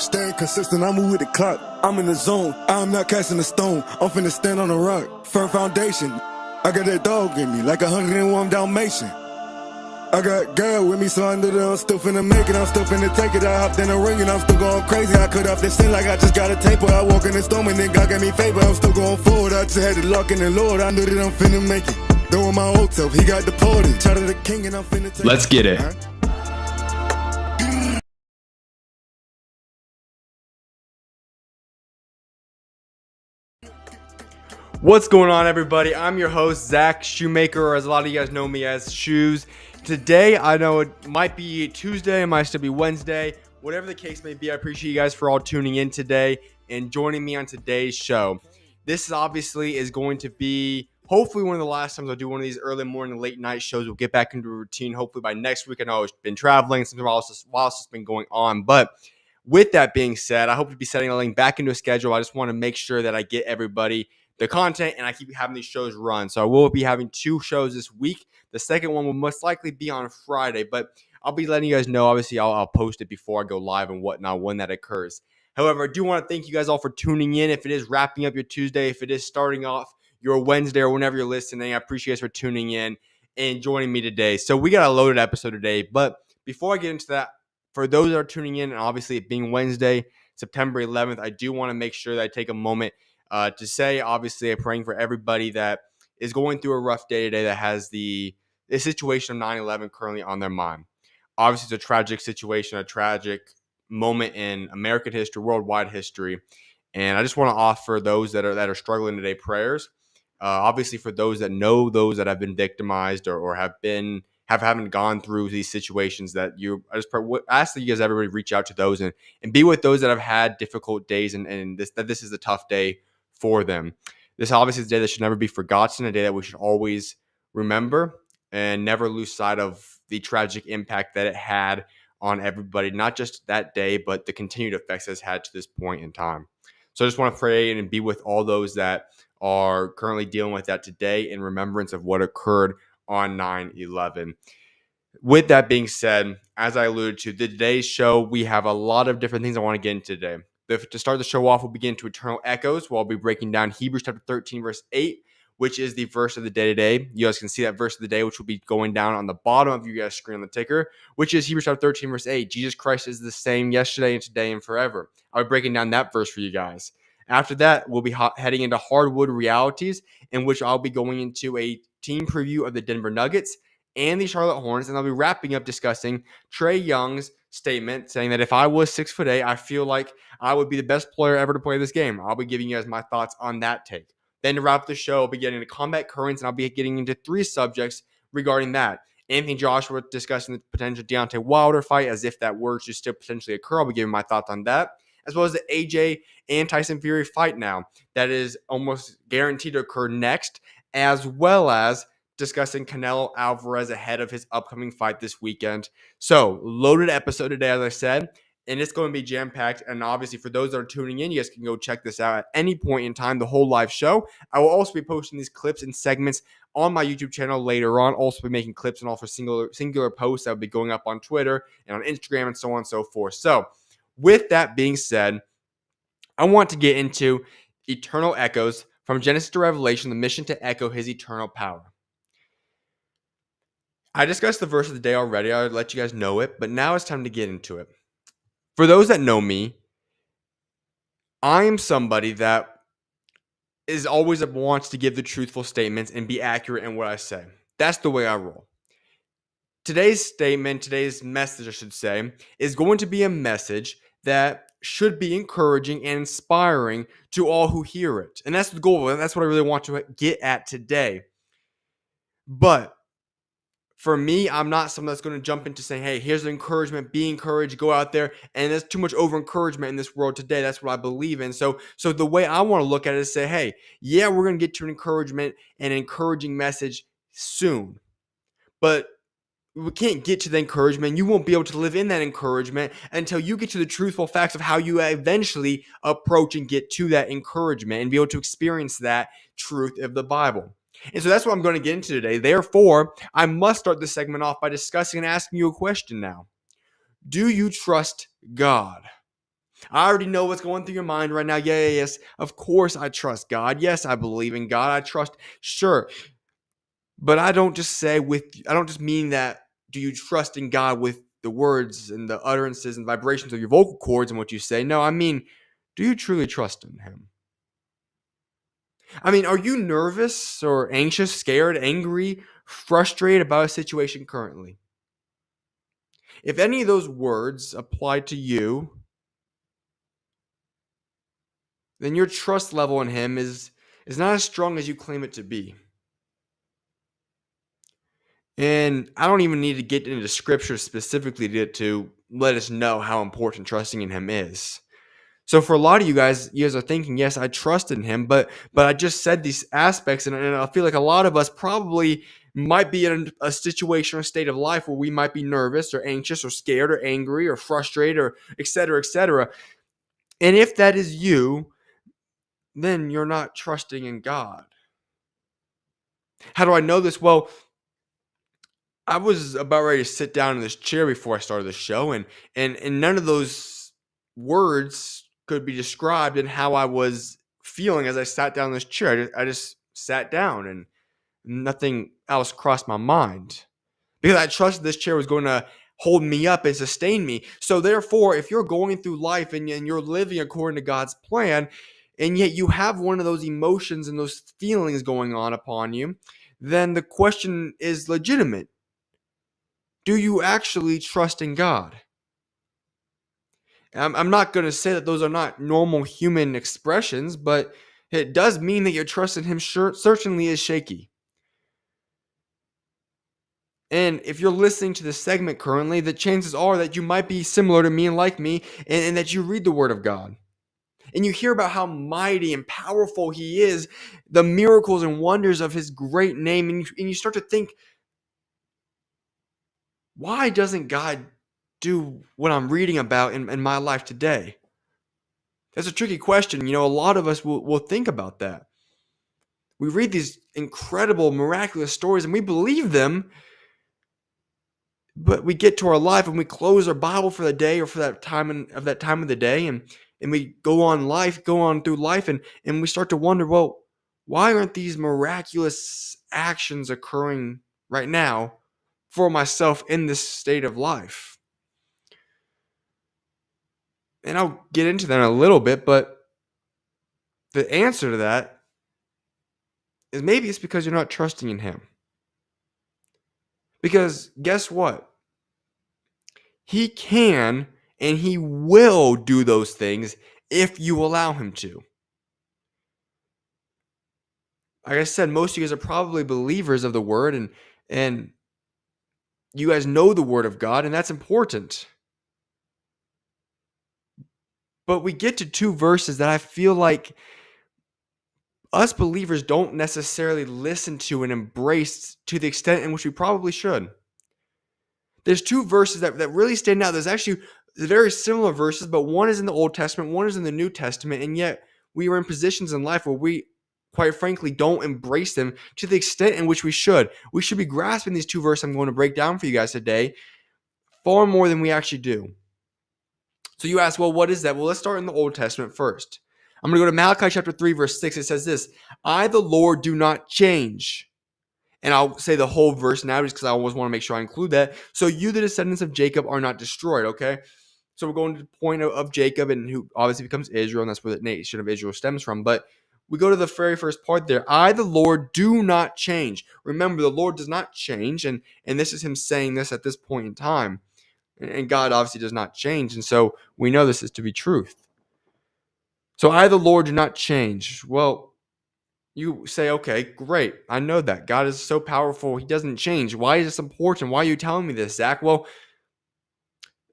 Staying consistent, I move with the clock. I'm in the zone, I'm not casting a stone. I'm finna stand on a rock, firm foundation. I got that dog in me, like 101 Dalmatian. I got girl with me, so I knew that I'm still finna make it. I'm still finna take it. I hopped in the ring and I'm still going crazy. I cut off this sin like I just got a taper. I walk in the storm and then God gave me favor. I'm still going forward. I just had the luck in the Lord. I knew that I'm finna make it. Doing my old self, he got deported. Shout out to the king and I'm finna take Let's get it. What's going on, everybody? I'm your host, Zach Shoemaker, or as a lot of you guys know me as SchuZ. Today, I know it might be Tuesday, it might still be Wednesday. Whatever the case may be, I appreciate you guys for all tuning in today and joining me on today's show. This obviously is going to be hopefully one of the last times I'll do one of these early morning, late night shows. We'll get back into a routine hopefully by next week. I know I've been traveling, something else has been going on, but with that being said, I hope to be setting a link back into a schedule. I just want to make sure that I get everybody the content and I keep having these shows run. So I will be having 2 shows this week. The second one will most likely be on Friday, but I'll be letting you guys know. Obviously, I'll post it before I go live and whatnot when that occurs. However, I do want to thank you guys all for tuning in. If it is wrapping up your Tuesday, if it is starting off your Wednesday or whenever you're listening, I appreciate you guys for tuning in and joining me today. So we got a loaded episode today, but before I get into that, for those that are tuning in, and obviously it being Wednesday, September 11th, I do want to make sure that I take a moment to say, obviously, I'm praying for everybody that is going through a rough day today that has the situation of 9/11 currently on their mind. Obviously, it's a tragic situation, a tragic moment in American history, worldwide history, and I just want to offer those that are struggling today prayers. Obviously, for those that know those that have been victimized or haven't gone through these situations, that I just ask that you guys, everybody, reach out to those and be with those that have had difficult days and this is a tough day for them. This obviously is a day that should never be forgotten, a day that we should always remember and never lose sight of the tragic impact that it had on everybody, not just that day, but the continued effects it's had to this point in time. So I just want to pray and be with all those that are currently dealing with that today in remembrance of what occurred on 9/11. With that being said, as I alluded to, today's show, we have a lot of different things I want to get into today. To start the show off, we'll begin to Eternal Echoes, where I'll be breaking down Hebrews chapter 13, verse 8, which is the verse of the day today. You guys can see that verse of the day, which will be going down on the bottom of your guys' screen on the ticker, which is Hebrews chapter 13, verse 8. Jesus Christ is the same yesterday and today and forever. I'll be breaking down that verse for you guys. After that, we'll be heading into Hardwood realities, in which I'll be going into a team preview of the Denver Nuggets and the Charlotte Hornets, and I'll be wrapping up discussing Trae Young's statement saying that if I was 6'8", I feel like I would be the best player ever to play this game. I'll be giving you guys my thoughts on that take. Then to wrap the show, I'll be getting into combat currents, and I'll be getting into 3 subjects regarding that. Anthony Joshua discussing the potential Deontay Wilder fight as if that were to still potentially occur. I'll be giving my thoughts on that, as well as the AJ and Tyson Fury fight now that is almost guaranteed to occur next, as well as discussing Canelo Alvarez ahead of his upcoming fight this weekend. So, loaded episode today, as I said, and it's going to be jam-packed. And obviously, for those that are tuning in, you guys can go check this out at any point in time, the whole live show. I will also be posting these clips and segments on my YouTube channel later on. Also be making clips and also singular posts that will be going up on Twitter and on Instagram and so on and so forth. So, with that being said, I want to get into Eternal Echoes from Genesis to Revelation, the mission to echo his eternal power. I discussed the verse of the day already. I'll let you guys know it, but now it's time to get into it. For those that know me, I am somebody that is always wants to give the truthful statements and be accurate in what I say. That's the way I roll. Today's statement, today's message, I should say, is going to be a message that should be encouraging and inspiring to all who hear it. And that's the goal. That's what I really want to get at today. But for me, I'm not someone that's going to jump into saying, hey, here's the encouragement, be encouraged, go out there. And there's too much over-encouragement in this world today. That's what I believe in. So the way I want to look at it is say, hey, yeah, we're going to get to an encouragement and an encouraging message soon. But we can't get to the encouragement. You won't be able to live in that encouragement until you get to the truthful facts of how you eventually approach and get to that encouragement and be able to experience that truth of the Bible. And so that's what I'm going to get into today. Therefore, I must start this segment off by discussing and asking you a question now. Do you trust God? I already know what's going through your mind right now. Yes. Of course I trust God. Yes, I believe in God. I trust, sure. But I don't just mean that, do you trust in God with the words and the utterances and vibrations of your vocal cords and what you say? No, I mean, do you truly trust in Him? I mean, are you nervous or anxious, scared, angry, frustrated about a situation currently? If any of those words apply to you, then your trust level in Him is not as strong as you claim it to be. And I don't even need to get into scripture specifically to let us know how important trusting in Him is. So for a lot of you guys are thinking, yes, I trust in Him, but I just said these aspects, and I feel like a lot of us probably might be in a situation or state of life where we might be nervous or anxious or scared or angry or frustrated or et cetera, et cetera. And if that is you, then you're not trusting in God. How do I know this? Well, I was about ready to sit down in this chair before I started the show, and none of those words could be described in how I was feeling as I sat down in this chair. I just sat down, and nothing else crossed my mind because I trusted this chair was going to hold me up and sustain me. So therefore, if you're going through life and you're living according to God's plan, and yet you have one of those emotions and those feelings going on upon you, then the question is legitimate. Do you actually trust in God? I'm not going to say that those are not normal human expressions, but it does mean that your trust in Him certainly is shaky. And if you're listening to this segment currently, the chances are that you might be similar to me and like me, and that you read the Word of God. And you hear about how mighty and powerful He is, the miracles and wonders of His great name, and you start to think, why doesn't God do what I'm reading about in my life today? That's a tricky question. A lot of us will think about that. We read these incredible, miraculous stories and we believe them, but we get to our life and we close our Bible for the day or for that time of the day, and we go on through life, and we start to wonder, well, why aren't these miraculous actions occurring right now for myself in this state of life? And I'll get into that in a little bit, but the answer to that is maybe it's because you're not trusting in Him. Because guess what? He can and He will do those things if you allow Him to. Like I said, most of you guys are probably believers of the Word, and you guys know the Word of God, and that's important. But we get to two verses that I feel like us believers don't necessarily listen to and embrace to the extent in which we probably should. There's two verses that really stand out. There's actually very similar verses, but one is in the Old Testament, one is in the New Testament, and yet we are in positions in life where we, quite frankly, don't embrace them to the extent in which we should. We should be grasping these two verses I'm going to break down for you guys today far more than we actually do. So you ask, well, what is that? Well, let's start in the Old Testament first. I'm going to go to Malachi chapter 3, verse 6. It says this: I, the Lord, do not change. And I'll say the whole verse now just because I always want to make sure I include that. So you, the descendants of Jacob, are not destroyed, okay? So we're going to the point of Jacob, and who obviously becomes Israel, and that's where the nation of Israel stems from. But we go to the very first part there. I, the Lord, do not change. Remember, the Lord does not change, and this is Him saying this at this point in time. And God obviously does not change, and so we know this is to be truth. So I, the Lord, do not change. Well, you say, okay, great. I know that. God is so powerful. He doesn't change. Why is this important? Why are you telling me this, Zach? Well,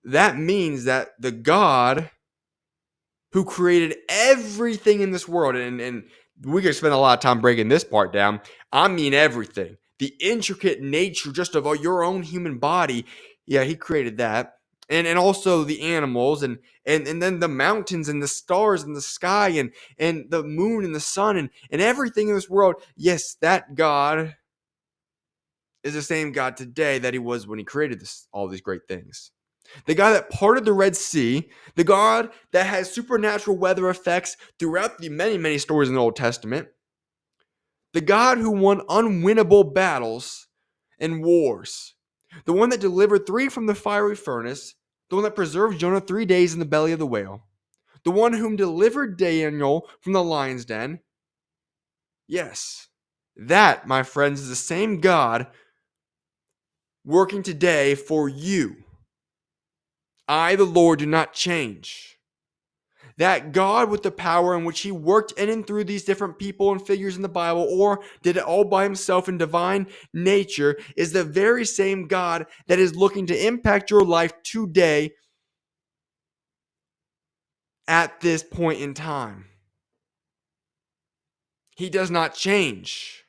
that means that the God who created everything in this world, and we could spend a lot of time breaking this part down. I mean everything. The intricate nature just of your own human body. Yeah, He created that. And also the animals and then the mountains and the stars and the sky and the moon and the sun and everything in this world. Yes, that God is the same God today that He was when He created all these great things. the God that parted the Red Sea, the God that has supernatural weather effects throughout the many, many stories in the Old Testament, the God who won unwinnable battles and wars, the one that delivered three from the fiery furnace, the one that preserved Jonah 3 days in the belly of the whale, the one whom delivered Daniel from the lion's den. Yes, that, my friends, is the same God working today for you. I, the Lord, do not change. That God with the power in which he worked in and through these different people and figures in the Bible, or did it all by himself in divine nature, is the very same God that is looking to impact your life today at this point in time. He does not change.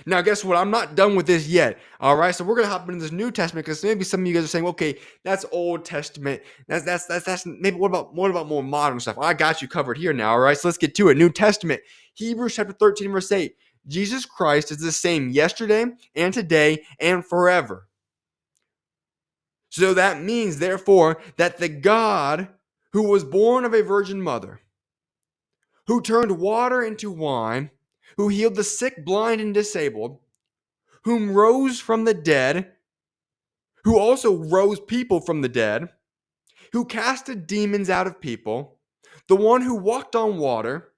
Now, guess what? I'm not done with this yet. All right, so we're gonna hop into this New Testament because maybe some of you guys are saying, "Okay, that's Old Testament. That's maybe what about more modern stuff?" I got you covered here now. All right, so let's get to it. New Testament, Hebrews chapter 13, verse 8. Jesus Christ is the same yesterday and today and forever. So that means, therefore, that the God who was born of a virgin mother, who turned water into wine, who healed the sick, blind, and disabled, whom rose from the dead, who also rose people from the dead, who casted demons out of people, the one who walked on water,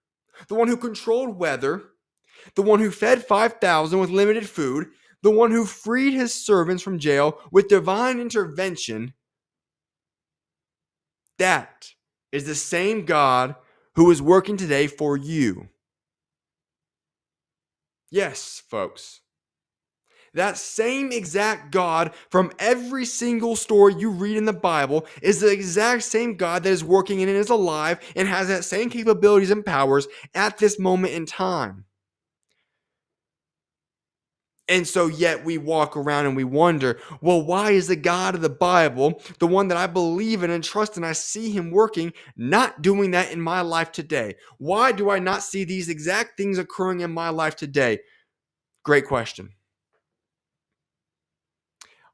the one who controlled weather, the one who fed 5,000 with limited food, the one who freed his servants from jail with divine intervention, that is the same God who is working today for you. Yes, folks. That same exact God from every single story you read in the Bible is the exact same God that is working and is alive and has that same capabilities and powers at this moment in time. And so yet we walk around and we wonder, well, why is the God of the Bible, the one that I believe in and trust and I see him working, not doing that in my life today? Why do I not see these exact things occurring in my life today? Great question.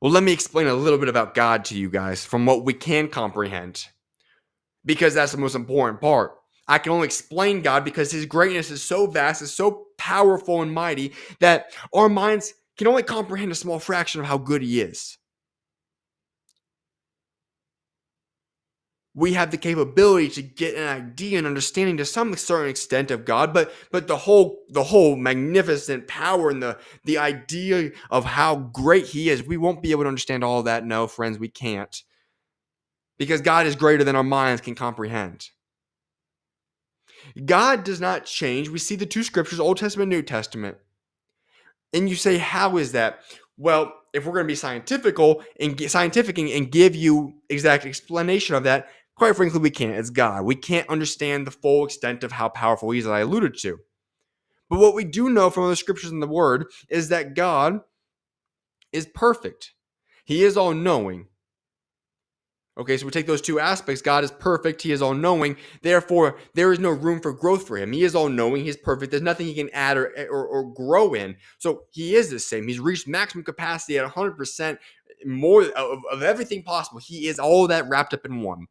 Well, let me explain a little bit about God to you guys from what we can comprehend, because that's the most important part. I can only explain God because his greatness is so vast, is so powerful and mighty that our minds can only comprehend a small fraction of how good he is. We have the capability to get an idea and understanding to some certain extent of God, but the whole magnificent power and the idea of how great he is, we won't be able to understand all of that. No, friends, we can't. Because God is greater than our minds can comprehend. God does not change. We see the two scriptures, Old Testament and New Testament. And you say, how is that? Well, if we're going to be scientific and give you exact explanation of that, quite frankly, we can't. It's God. We can't understand the full extent of how powerful he is, as I alluded to. But what we do know from the scriptures and the word is that God is perfect. He is all-knowing. Okay, so we take those two aspects. God is perfect. He is all-knowing. Therefore, there is no room for growth for him. He is all-knowing. He's perfect. There's nothing he can add or grow in. So he is the same. He's reached maximum capacity at 100%, more of everything possible. He is all that wrapped up in one.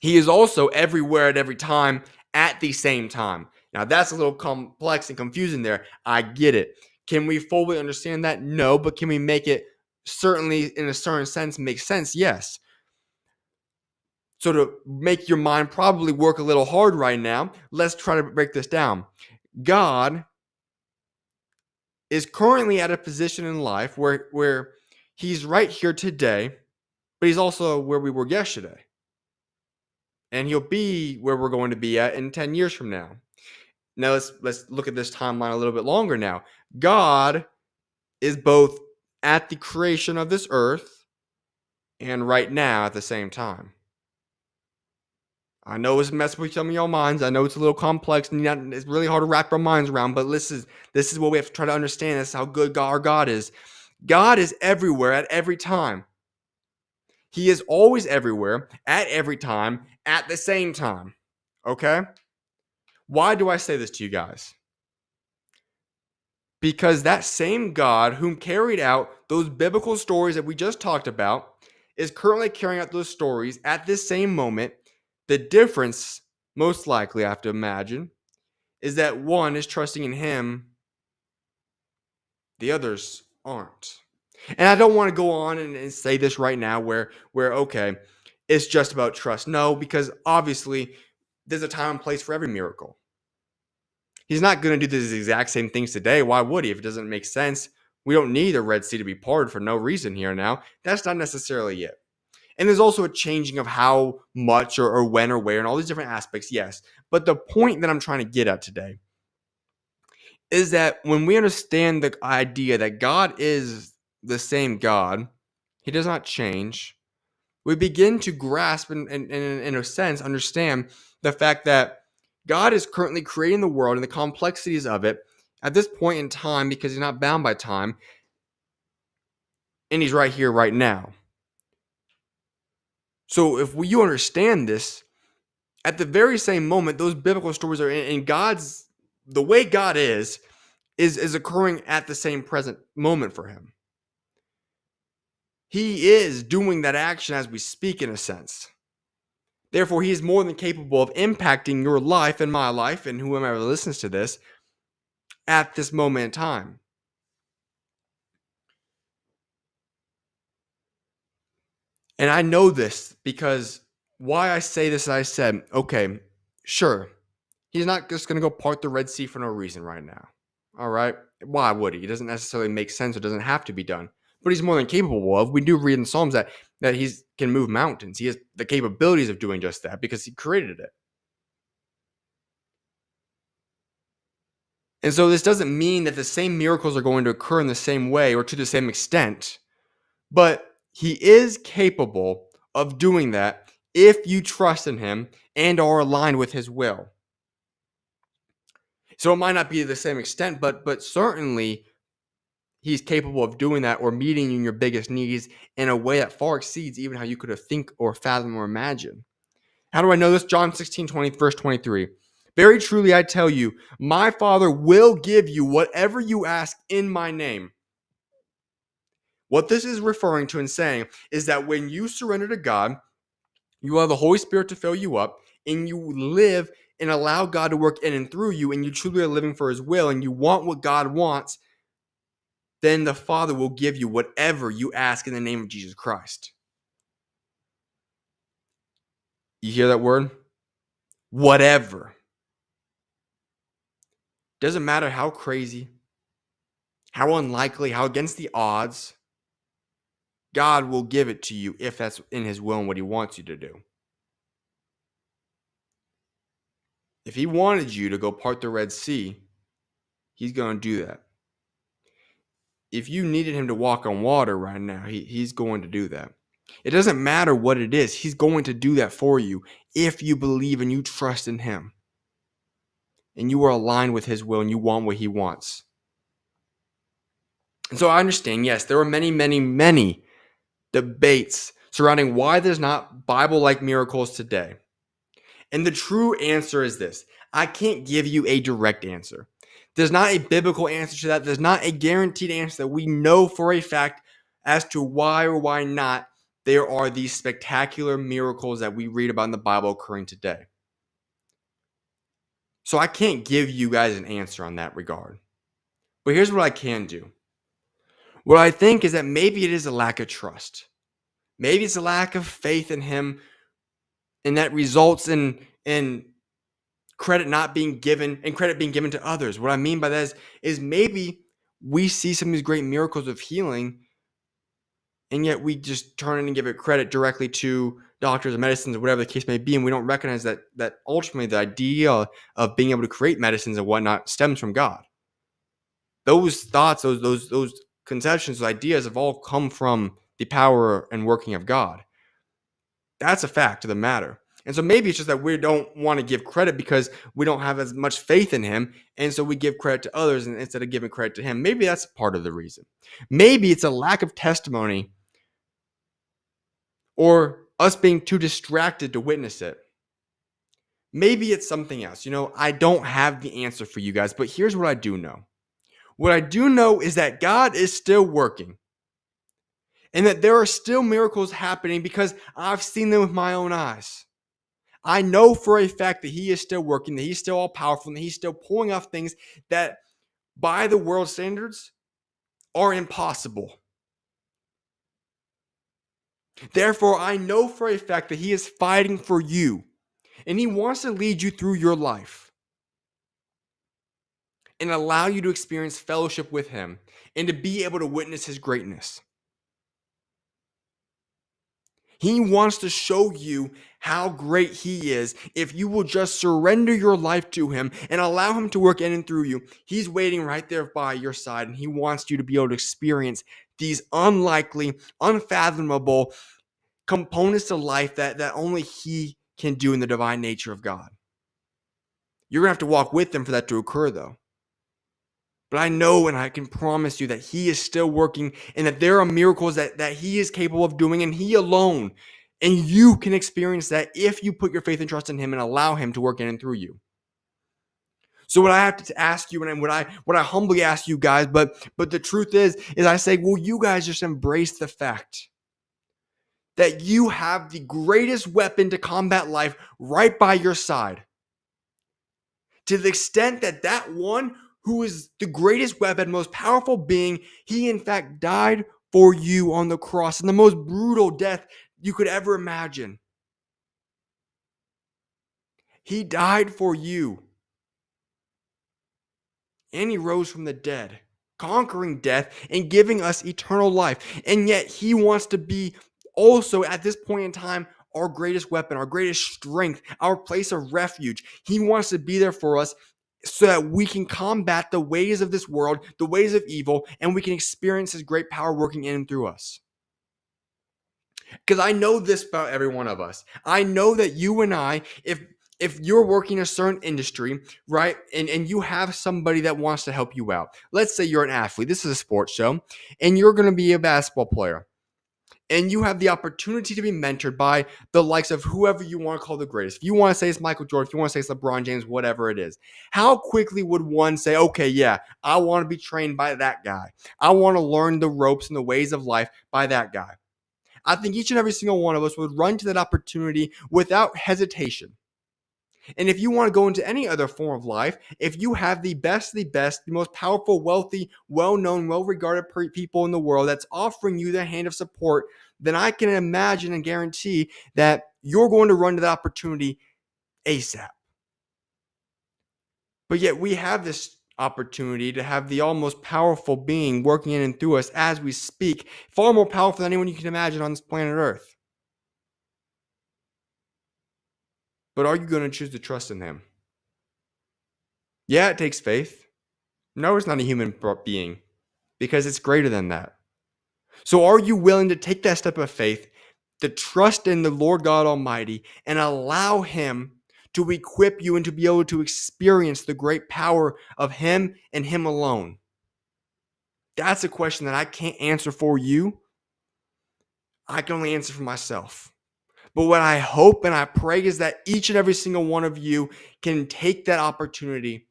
He is also everywhere at every time at the same time. Now, that's a little complex and confusing there. I get it. Can we fully understand that? No, but can we make it certainly in a certain sense make sense? Yes. So to make your mind probably work a little hard right now, let's try to break this down. God is currently at a position in life where he's right here today, but he's also where we were yesterday. And he'll be where we're going to be at in 10 years from now. Now let's look at this timeline a little bit longer now. God is both at the creation of this earth and right now at the same time. I know it's messing with some of y'all minds. I know it's a little complex and it's really hard to wrap our minds around, but this is what we have to try to understand. This is how good our God is. God is everywhere at every time. He is always everywhere at every time at the same time. Okay? Why do I say this to you guys? Because that same God whom carried out those biblical stories that we just talked about is currently carrying out those stories at this same moment. The difference, most likely, I have to imagine, is that one is trusting in him, the others aren't. And I don't want to go on and say this right now where okay, it's just about trust. No, because obviously there's a time and place for every miracle. He's not going to do the exact same things today. Why would he if it doesn't make sense? We don't need the Red Sea to be parted for no reason here now. That's not necessarily it. And there's also a changing of how much or when or where and all these different aspects, yes. But the point that I'm trying to get at today is that when we understand the idea that God is the same God, he does not change, we begin to grasp and in a sense understand the fact that God is currently creating the world and the complexities of it at this point in time because he's not bound by time, and he's right here, right now. So if you understand this, at the very same moment, those biblical stories are in God's, the way God is occurring at the same present moment for him. He is doing that action as we speak, in a sense. Therefore, he is more than capable of impacting your life and my life and whoever listens to this at this moment in time. And I know this because why I say this, I said, okay, sure, he's not just going to go part the Red Sea for no reason right now. All right? Why would he? It doesn't necessarily make sense. It doesn't have to be done. But he's more than capable of. We do read in Psalms that he can move mountains. He has the capabilities of doing just that because he created it. And so this doesn't mean that the same miracles are going to occur in the same way or to the same extent. But he is capable of doing that if you trust in him and are aligned with his will. So it might not be to the same extent, but certainly he's capable of doing that or meeting you in your biggest needs in a way that far exceeds even how you could have think or fathom or imagine. How do I know this? John 16:20, verse 23. Very truly I tell you, my Father will give you whatever you ask in my name. What this is referring to and saying is that when you surrender to God, you allow the Holy Spirit to fill you up, and you live and allow God to work in and through you, and you truly are living for his will, and you want what God wants, then the Father will give you whatever you ask in the name of Jesus Christ. You hear that word? Whatever. Doesn't matter how crazy, how unlikely, how against the odds, God will give it to you if that's in his will and what he wants you to do. If he wanted you to go part the Red Sea, he's going to do that. If you needed him to walk on water right now, he's going to do that. It doesn't matter what it is. He's going to do that for you if you believe and you trust in him. And you are aligned with his will and you want what he wants. And so I understand, yes, there are many, many, many debates surrounding why there's not Bible-like miracles today. And the true answer is this. I can't give you a direct answer. There's not a biblical answer to that. There's not a guaranteed answer that we know for a fact as to why or why not there are these spectacular miracles that we read about in the Bible occurring today. So I can't give you guys an answer on that regard. But here's what I can do. What I think is that maybe it is a lack of trust. Maybe it's a lack of faith in him, and that results in credit not being given and credit being given to others. What I mean by that is maybe we see some of these great miracles of healing, and yet we just turn in and give it credit directly to doctors and medicines or whatever the case may be, and we don't recognize that ultimately the idea of being able to create medicines and whatnot stems from God. Those thoughts, those conceptions, those ideas have all come from the power and working of God. That's a fact of the matter. And so maybe it's just that we don't want to give credit because we don't have as much faith in him. And so we give credit to others instead of giving credit to him. Maybe that's part of the reason. Maybe it's a lack of testimony or us being too distracted to witness it. Maybe it's something else. I don't have the answer for you guys, but here's what I do know. What I do know is that God is still working. And that there are still miracles happening because I've seen them with my own eyes. I know for a fact that he is still working, that he's still all powerful, and that he's still pulling off things that by the world standards are impossible. Therefore, I know for a fact that he is fighting for you, and he wants to lead you through your life and allow you to experience fellowship with him and to be able to witness his greatness. He wants to show you how great he is if you will just surrender your life to him and allow him to work in and through you. He's waiting right there by your side, and he wants you to be able to experience these unlikely, unfathomable components to life that only he can do in the divine nature of God. You're going to have to walk with him for that to occur, though. But I know and I can promise you that he is still working and that there are miracles that he is capable of doing, and he alone. And you can experience that if you put your faith and trust in him and allow him to work in and through you. So what I have to ask you, and what I humbly ask you guys, but the truth is I say, will you guys just embrace the fact that you have the greatest weapon to combat life right by your side? To the extent that one who is the greatest weapon, most powerful being, he in fact died for you on the cross in the most brutal death you could ever imagine. He died for you. And he rose from the dead, conquering death and giving us eternal life. And yet he wants to be also at this point in time our greatest weapon, our greatest strength, our place of refuge. He wants to be there for us so that we can combat the ways of this world, the ways of evil, and we can experience his great power working in and through us. Because I know this about every one of us. I know that you and I, if you're working in a certain industry, right, and you have somebody that wants to help you out. Let's say you're an athlete. This is a sports show, and you're going to be a basketball player. And you have the opportunity to be mentored by the likes of whoever you want to call the greatest. If you want to say it's Michael Jordan, if you want to say it's LeBron James, whatever it is, how quickly would one say, okay, yeah, I want to be trained by that guy. I want to learn the ropes and the ways of life by that guy. I think each and every single one of us would run to that opportunity without hesitation. And if you want to go into any other form of life, if you have the best, the most powerful, wealthy, well-known, well-regarded people in the world that's offering you their hand of support, then I can imagine and guarantee that you're going to run to that opportunity ASAP. But yet we have this opportunity to have the almost powerful being working in and through us as we speak, far more powerful than anyone you can imagine on this planet Earth. But are you going to choose to trust in him? Yeah, it takes faith. No, it's not a human being because it's greater than that. So are you willing to take that step of faith, to trust in the Lord God Almighty and allow him to equip you and to be able to experience the great power of him and him alone? That's a question that I can't answer for you. I can only answer for myself. But what I hope and I pray is that each and every single one of you can take that opportunity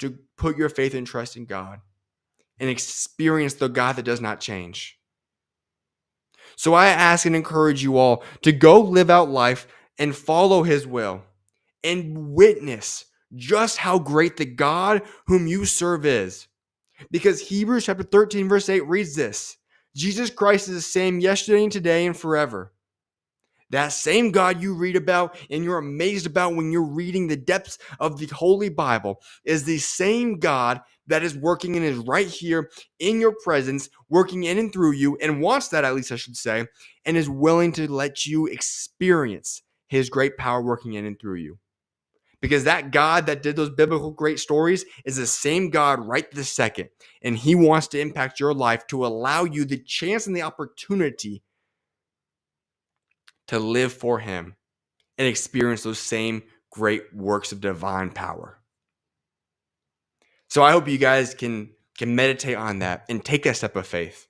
to put your faith and trust in God and experience the God that does not change. So I ask and encourage you all to go live out life and follow his will and witness just how great the God whom you serve is. Because Hebrews chapter 13 verse 8 reads this: Jesus Christ is the same yesterday and today and forever. That same God you read about and you're amazed about when you're reading the depths of the Holy Bible is the same God that is working and is right here in your presence, working in and through you, and wants that, at least I should say, and is willing to let you experience his great power working in and through you. Because that God that did those biblical great stories is the same God right this second, and he wants to impact your life to allow you the chance and the opportunity to live for him and experience those same great works of divine power. So I hope you guys can meditate on that and take that step of faith,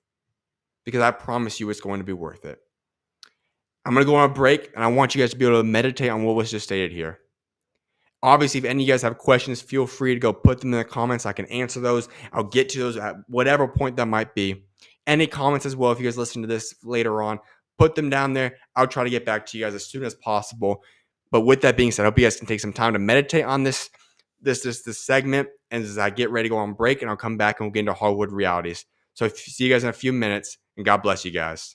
because I promise you it's going to be worth it. I'm going to go on a break, and I want you guys to be able to meditate on what was just stated here. Obviously, if any of you guys have questions, feel free to go put them in the comments. I can answer those. I'll get to those at whatever point that might be. Any comments as well if you guys listen to this later on. Put them down there. I'll try to get back to you guys as soon as possible. But with that being said, I hope you guys can take some time to meditate on this segment, and as I get ready to go on break, and I'll come back and we'll get into Hardwood realities. So see you guys in a few minutes, and God bless you guys.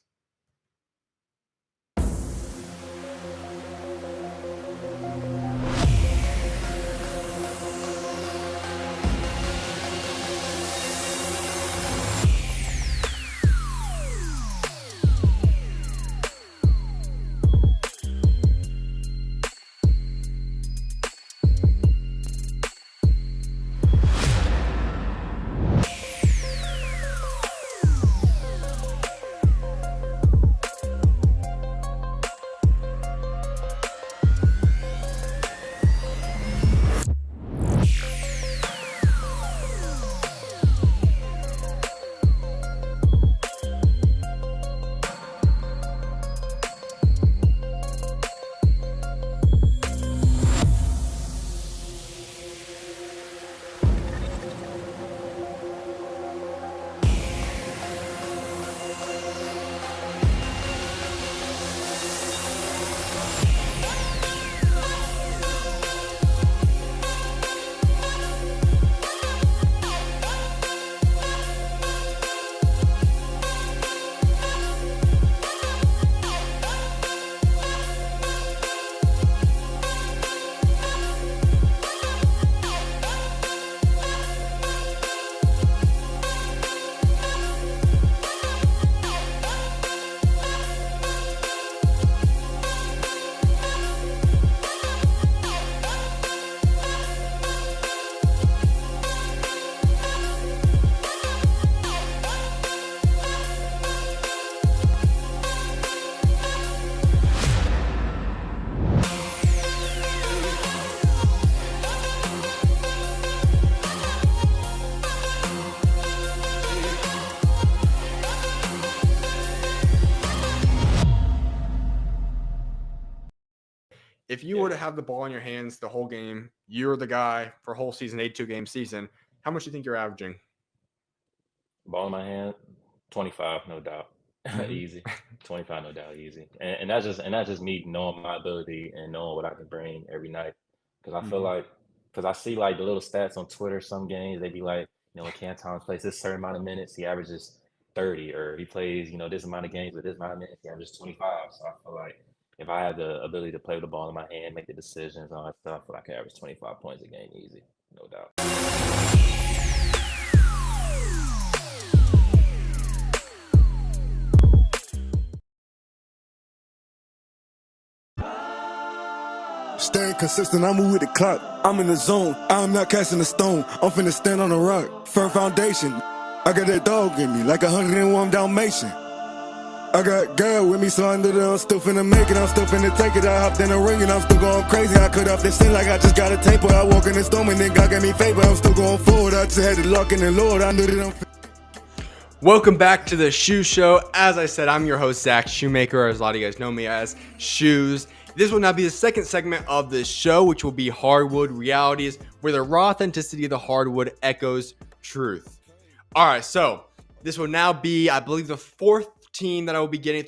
If you were to have the ball in your hands the whole game, you're the guy for a whole season, 82-game season, how much do you think you're averaging? Ball in my hand, 25, no doubt. Easy. 25, no doubt, easy. And that's just me knowing my ability and knowing what I can bring every night. Because I feel like, because I see like the little stats on Twitter, some games, they be like, when Canton plays this certain amount of minutes, he averages 30, or he plays, this amount of games with this amount of minutes, he averages 25. So I feel like if I have the ability to play with the ball in my hand, make the decisions, all that stuff, I feel like I can average 25 points a game easy, no doubt. Staying consistent, I move with the clock. I'm in the zone, I'm not casting a stone. I'm finna stand on a rock, firm foundation. I got that dog in me, like 101 Dalmatian. I got girl with me, so I know that I'm still finna make it. I'm still finna take it. I hopped in the ring and I'm still going crazy. I cut off this thing like I just got a taper. I walk in the storm and then God gave me favor. I'm still going forward. I just had to lock in the Lord. I knew that I'm. Welcome back to the SchuZ Show. As I said, I'm your host, Zach Shoemaker, as a lot of you guys know me as SchuZ. This will now be the second segment of the show, which will be Hardwood Realities, where the raw authenticity of the hardwood echoes truth. All right, so this will now be, I believe, the fourth team I'll be getting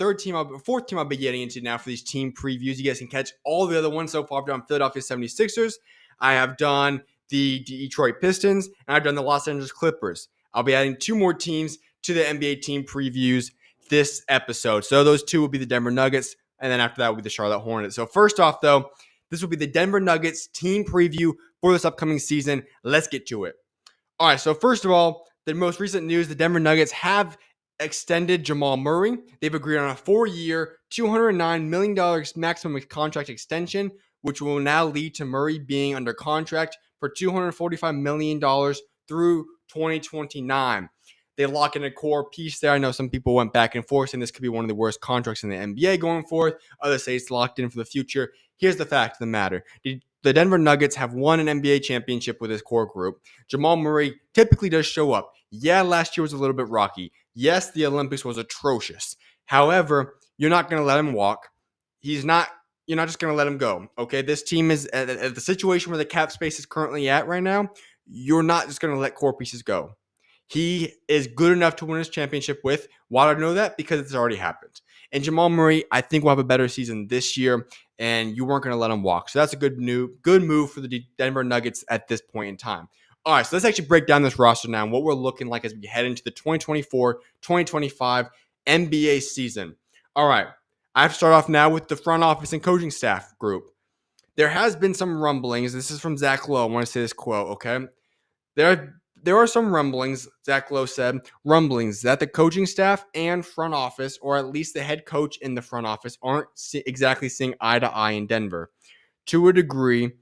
into now for these team previews. You guys can catch all the other ones so far. I've done Philadelphia 76ers. I have done the Detroit Pistons, and I've done the Los Angeles Clippers. I'll be adding two more teams to the NBA team previews this episode. So those two will be the Denver Nuggets, and then after that will be the Charlotte Hornets. So first off, though, this will be the Denver Nuggets team preview for this upcoming season. Let's get to it. All right, so first of all, the most recent news, the Denver Nuggets have extended Jamal Murray. They've agreed on a 4-year, $209 million maximum contract extension, which will now lead to Murray being under contract for $245 million through 2029. They lock in a core piece there. I know some people went back and forth, and this could be one of the worst contracts in the NBA going forth. Others say it's locked in for the future. Here's the fact of the matter. The Denver Nuggets have won an NBA championship with this core group. Jamal Murray typically does show up. Yeah, last year was a little bit rocky. Yes, the Olympics was atrocious. However, you're not going to let him walk. You're not just going to let him go. Okay, this team is at the situation where the cap space is currently at right now. You're not just going to let core pieces go. he is good enough to win his championship with. Why do I know that? Because it's already happened. And Jamal Murray, I think, will have a better season this year, and you weren't going to let him walk. So that's a good move for the Denver Nuggets at this point in time. All right, so let's actually break down this roster now and what we're looking like as we head into the 2024-2025 NBA season. All right, I have to start off now with the front office and coaching staff group. There has been some rumblings. This is from Zach Lowe. I want to say this quote, okay? There are some rumblings, Zach Lowe said, rumblings that the coaching staff and front office, or at least the head coach in the front office, aren't exactly seeing eye to eye in Denver. To a degree,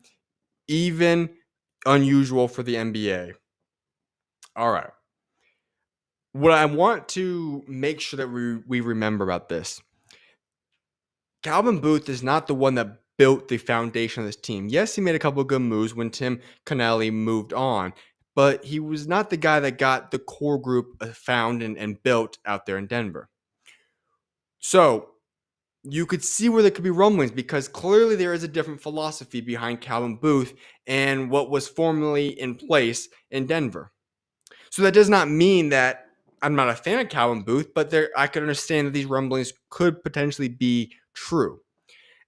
even unusual for the NBA. All right. What I want to make sure that we remember about this, Calvin Booth is not the one that built the foundation of this team. Yes, he made a couple of good moves when Tim Connelly moved on, but he was not the guy that got the core group found and built out there in Denver. So you could see where there could be rumblings because clearly there is a different philosophy behind Calvin Booth and what was formerly in place in Denver. So that does not mean that I'm not a fan of Calvin Booth, but I could understand that these rumblings could potentially be true.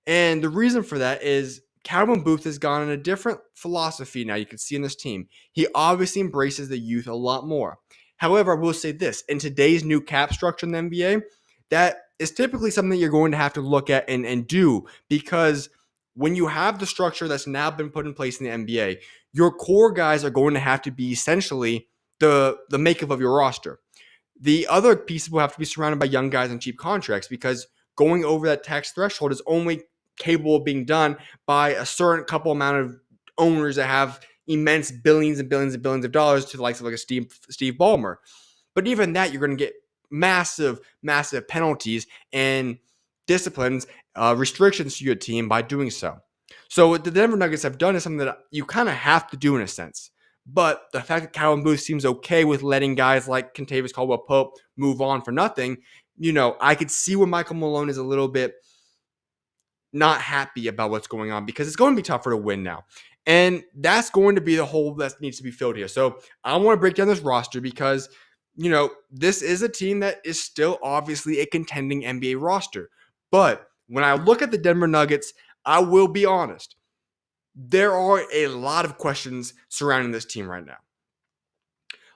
And the reason for that is Calvin Booth has gone in a different philosophy now. You can see in this team. He obviously embraces the youth a lot more. However, I will say this. In today's new cap structure in the NBA, that is typically something that you're going to have to look at and do because when you have the structure that's now been put in place in the NBA, your core guys are going to have to be essentially the makeup of your roster. The other pieces will have to be surrounded by young guys and cheap contracts because going over that tax threshold is only capable of being done by a certain couple amount of owners that have immense billions and billions and billions of dollars to the likes of like a Steve Ballmer. But even that, you're going to get massive penalties and disciplines, restrictions to your team by doing so. So what the Denver Nuggets have done is something that you kind of have to do in a sense. But the fact that Calvin Booth seems okay with letting guys like Kentavious Caldwell-Pope move on for nothing, I could see where Michael Malone is a little bit not happy about what's going on because it's going to be tougher to win now. And that's going to be the hole that needs to be filled here. So I want to break down this roster because, this is a team that is still obviously a contending NBA roster. But when I look at the Denver Nuggets, I will be honest. There are a lot of questions surrounding this team right now.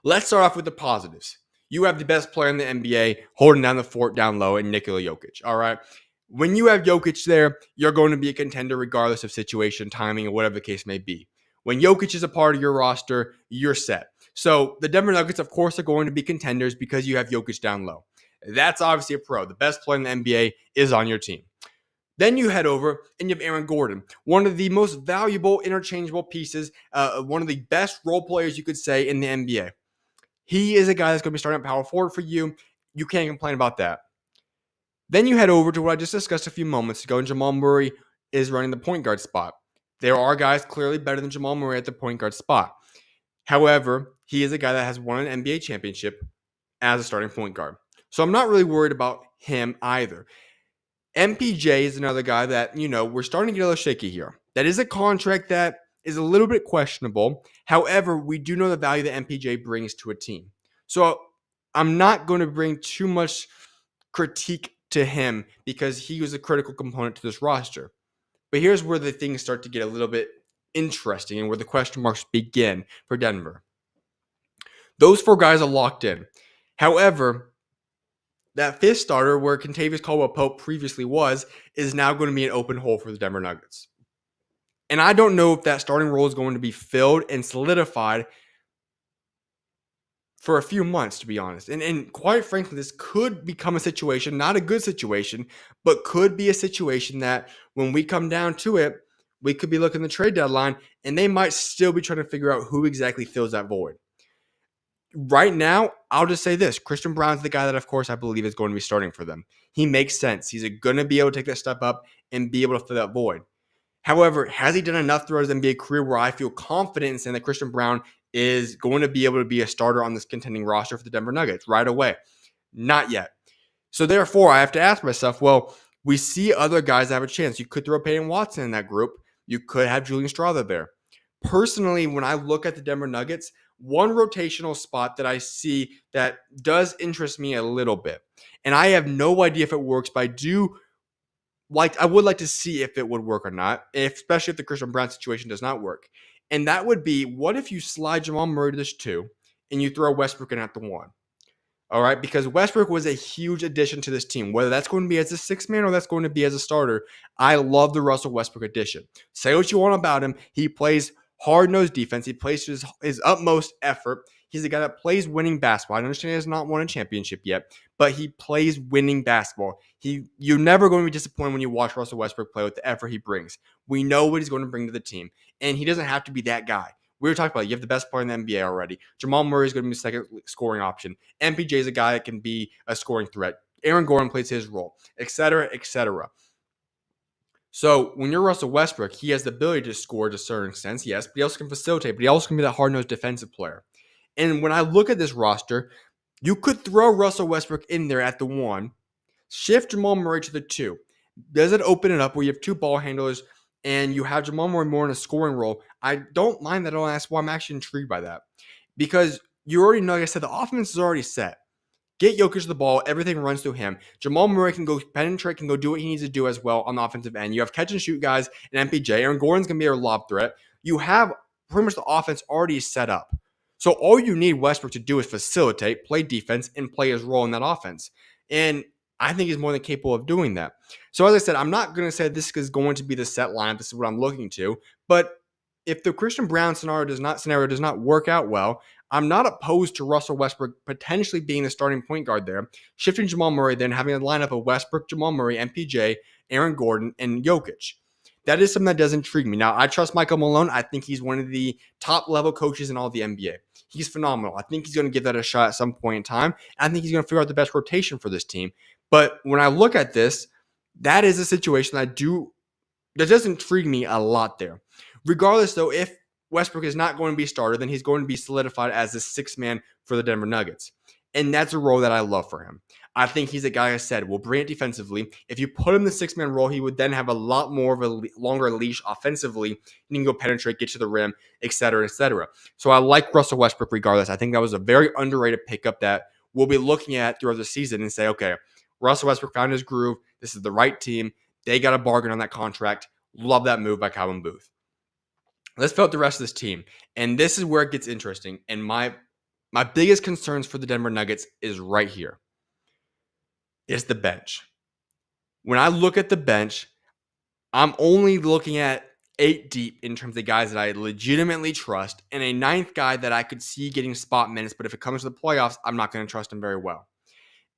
Let's start off with the positives. You have the best player in the NBA holding down the fort down low in Nikola Jokic, all right? When you have Jokic there, you're going to be a contender regardless of situation, timing, or whatever the case may be. When Jokic is a part of your roster, you're set. So the Denver Nuggets, of course, are going to be contenders because you have Jokic down low. That's obviously a pro. The best player in the NBA is on your team. Then you head over and you have Aaron Gordon, one of the most valuable interchangeable pieces, one of the best role players you could say in the NBA. He is a guy that's going to be starting at power forward for you. You can't complain about that. Then you head over to what I just discussed a few moments ago, and Jamal Murray is running the point guard spot. There are guys clearly better than Jamal Murray at the point guard spot. However, he is a guy that has won an NBA championship as a starting point guard. So I'm not really worried about him either. MPJ is another guy that, we're starting to get a little shaky here. That is a contract that is a little bit questionable. However, we do know the value that MPJ brings to a team. So I'm not going to bring too much critique to him because he was a critical component to this roster. But here's where the things start to get a little bit interesting and where the question marks begin for Denver. Those four guys are locked in. However, that fifth starter where Kentavious Caldwell-Pope previously was is now going to be an open hole for the Denver Nuggets. And I don't know if that starting role is going to be filled and solidified for a few months, to be honest. And quite frankly, this could become a situation, not a good situation, but could be a situation that when we come down to it, we could be looking at the trade deadline and they might still be trying to figure out who exactly fills that void. Right now, I'll just say this. Christian Braun's the guy that, of course, I believe is going to be starting for them. He makes sense. He's going to be able to take that step up and be able to fill that void. However, has he done enough throughout his NBA career where I feel confident in saying that Christian Braun is going to be able to be a starter on this contending roster for the Denver Nuggets right away? Not yet. So therefore, I have to ask myself, well, we see other guys that have a chance. You could throw Peyton Watson in that group. You could have Julian Strawther there. personally, when I look at the Denver Nuggets, one rotational spot that I see that does interest me a little bit, and I have no idea if it works, but I would like to see if it would work or not, especially if the Christian Brown situation does not work. And that would be, what if you slide Jamal Murray to this 2 and you throw Westbrook in at the 1? All right, because Westbrook was a huge addition to this team. Whether that's going to be as a 6-man or that's going to be as a starter, I love the Russell Westbrook addition. Say what you want about him. He plays hard-nosed defense. He plays his utmost effort. He's a guy that plays winning basketball. I understand he has not won a championship yet, but he plays winning basketball. You're never going to be disappointed when you watch Russell Westbrook play with the effort he brings. We know what he's going to bring to the team, and he doesn't have to be that guy. We were talking about it. You have the best player in the NBA already. Jamal Murray is going to be the second scoring option. MPJ is a guy that can be a scoring threat. Aaron Gordon plays his role, et cetera, et cetera. So when you're Russell Westbrook, he has the ability to score to a certain extent, yes, but he also can facilitate, but he also can be that hard-nosed defensive player. And when I look at this roster, you could throw Russell Westbrook in there at the 1, shift Jamal Murray to the 2. Does it open it up where you have 2 ball handlers and you have Jamal Murray more in a scoring role? I don't mind that at all. That's why I'm actually intrigued by that. Because you already know, like I said, the offense is already set. Get Jokic the ball. Everything runs through him. Jamal Murray can go penetrate, can go do what he needs to do as well on the offensive end. You have catch and shoot guys and MPJ. Aaron Gordon's going to be a lob threat. You have pretty much the offense already set up. So all you need Westbrook to do is facilitate, play defense, and play his role in that offense. And I think he's more than capable of doing that. So as I said, I'm not going to say this is going to be the set lineup. This is what I'm looking to. But if the Christian Brown scenario does not work out well, I'm not opposed to Russell Westbrook potentially being the starting point guard there, shifting Jamal Murray, then having a lineup of Westbrook, Jamal Murray, MPJ, Aaron Gordon, and Jokic. That is something that does intrigue me. Now, I trust Michael Malone. I think he's one of the top-level coaches in all the NBA. He's phenomenal. I think he's going to give that a shot at some point in time. I think he's going to figure out the best rotation for this team. But when I look at this, that is a situation that does intrigue me a lot there. Regardless, though, if Westbrook is not going to be a starter, then he's going to be solidified as the 6-man for the Denver Nuggets. And that's a role that I love for him. I think he's a guy, I said, will bring it defensively. If you put him in the 6-man role, he would then have a lot more of a longer leash offensively. He can go penetrate, get to the rim, et cetera, et cetera. So I like Russell Westbrook regardless. I think that was a very underrated pickup that we'll be looking at throughout the season and say, okay, Russell Westbrook found his groove. This is the right team. They got a bargain on that contract. Love that move by Calvin Booth. Let's fill out the rest of this team. And this is where it gets interesting. And my biggest concerns for the Denver Nuggets is right here. It's the bench. When I look at the bench, I'm only looking at 8 deep in terms of guys that I legitimately trust and a 9th guy that I could see getting spot minutes. But if it comes to the playoffs, I'm not going to trust him very well.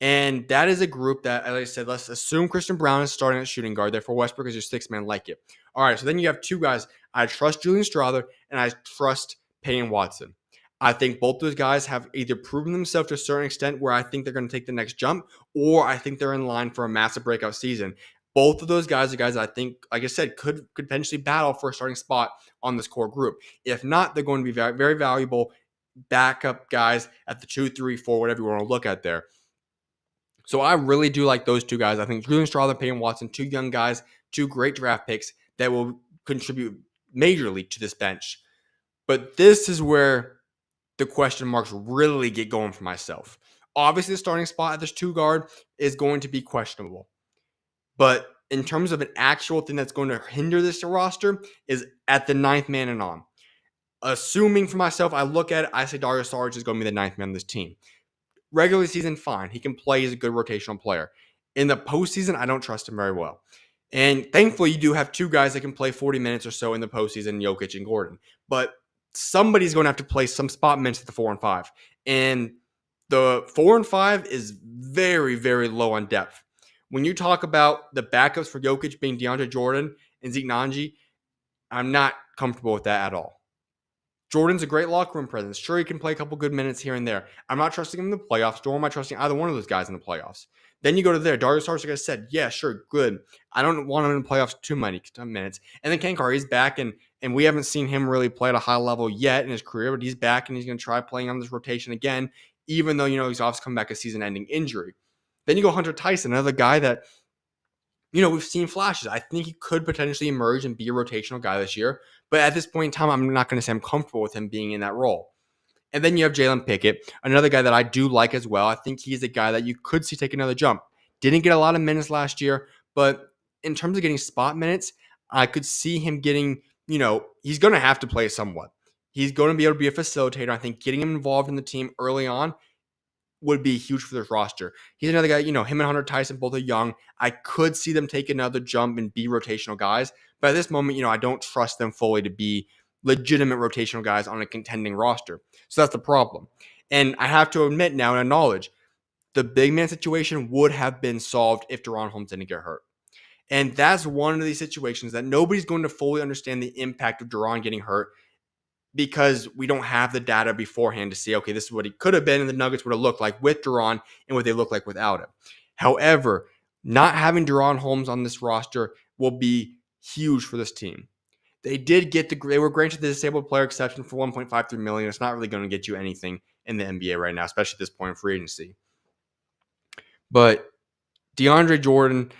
And that is a group that, as I said, let's assume Christian Brown is starting at shooting guard. Therefore, Westbrook is your 6-man like it. All right, so then you have 2 guys. I trust Julian Strawther and I trust Peyton Watson. I think both those guys have either proven themselves to a certain extent where I think they're going to take the next jump, or I think they're in line for a massive breakout season. Both of those guys are guys that I think, like I said, could potentially battle for a starting spot on this core group. If not, they're going to be very, very valuable backup guys at the 2, 3, 4, whatever you want to look at there. So I really do like those 2 guys. I think Julian Strawther and Peyton Watson, 2 young guys, 2 great draft picks that will contribute majorly to this bench. But this is where the question marks really get going for myself. Obviously, the starting spot at this 2 guard is going to be questionable. But in terms of an actual thing that's going to hinder this roster is at the 9th man and on. Assuming for myself, I look at it, I say Dario Saric is going to be the 9th man on this team. Regular season, fine. He can play. He's a good rotational player. In the postseason, I don't trust him very well. And thankfully, you do have 2 guys that can play 40 minutes or so in the postseason, Jokic and Gordon. But somebody's going to have to play some spot minutes at the 4 and 5. And the 4 and 5 is very, very low on depth. When you talk about the backups for Jokic being DeAndre Jordan and Zeke Nnaji, I'm not comfortable with that at all. Jordan's a great locker room presence. Sure, he can play a couple good minutes here and there. I'm not trusting him in the playoffs, nor am I trusting either one of those guys in the playoffs. Then you go to there. Dario Saric, like I said, yeah, sure, good. I don't want him in the playoffs too many minutes. And then Ken Carr, he's back, and we haven't seen him really play at a high level yet in his career, but he's back, and he's going to try playing on this rotation again, even though, he's obviously coming back a season-ending injury. Then you go Hunter Tyson, another guy that we've seen flashes. I think he could potentially emerge and be a rotational guy this year. But at this point in time, I'm not going to say I'm comfortable with him being in that role. And then you have Jalen Pickett, another guy that I do like as well. I think he's a guy that you could see take another jump. Didn't get a lot of minutes last year, but in terms of getting spot minutes, I could see him getting, he's going to have to play somewhat. He's going to be able to be a facilitator. I think getting him involved in the team early on would be huge for this roster. He's another guy, him and Hunter Tyson both are young. I could see them take another jump and be rotational guys. But at this moment, I don't trust them fully to be legitimate rotational guys on a contending roster. So that's the problem. And I have to admit now and acknowledge the big man situation would have been solved if Deron Holmes didn't get hurt. And that's one of these situations that nobody's going to fully understand the impact of Deron getting hurt because we don't have the data beforehand to see, okay, this is what he could have been and the Nuggets would have looked like with Deron and what they look like without him. However, not having Deron Holmes on this roster will be huge for this team. They were granted the disabled player exception for $1.53 million. It's not really going to get you anything in the NBA right now, especially at this point in free agency. But DeAndre Jordan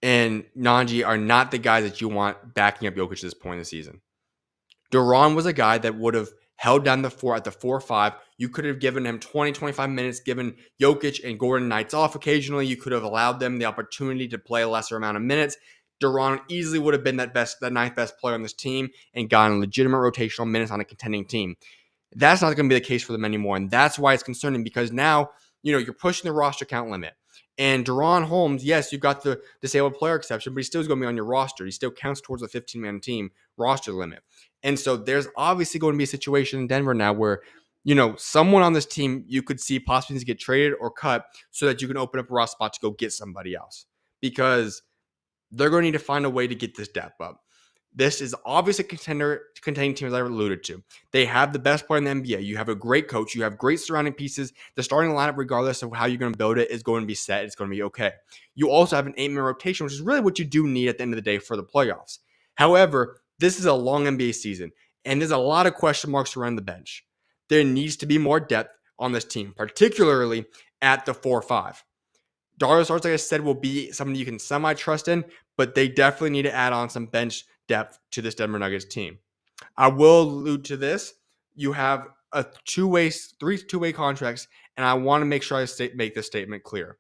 and Nanji are not the guys that you want backing up Jokic at this point in the season. Deron was a guy that would have held down the four at the 4-5. You could have given him 20, 25 minutes, given Jokic and Gordon nights off occasionally. You could have allowed them the opportunity to play a lesser amount of minutes. Deron easily would have been that ninth best player on this team and gotten legitimate rotational minutes on a contending team. That's not going to be the case for them anymore. And that's why it's concerning because now, you're pushing the roster count limit. And Deron Holmes, yes, you've got the disabled player exception, but he still is going to be on your roster. He still counts towards the 15-man team roster limit. And so there's obviously going to be a situation in Denver now where, someone on this team you could see possibly get traded or cut so that you can open up a roster spot to go get somebody else. Because they're going to need to find a way to get this depth up. This is obviously a contending team, as I alluded to. They have the best player in the NBA. You have a great coach. You have great surrounding pieces. The starting lineup, regardless of how you're going to build it, is going to be set. It's going to be okay. You also have an 8-man rotation, which is really what you do need at the end of the day for the playoffs. However, this is a long NBA season, and there's a lot of question marks around the bench. There needs to be more depth on this team, particularly at the 4-5. Dario Saric, like I said, will be somebody you can semi-trust in, but they definitely need to add on some bench depth to this Denver Nuggets team. I will allude to this. You have three two-way contracts, and I want to make sure I make this statement clear.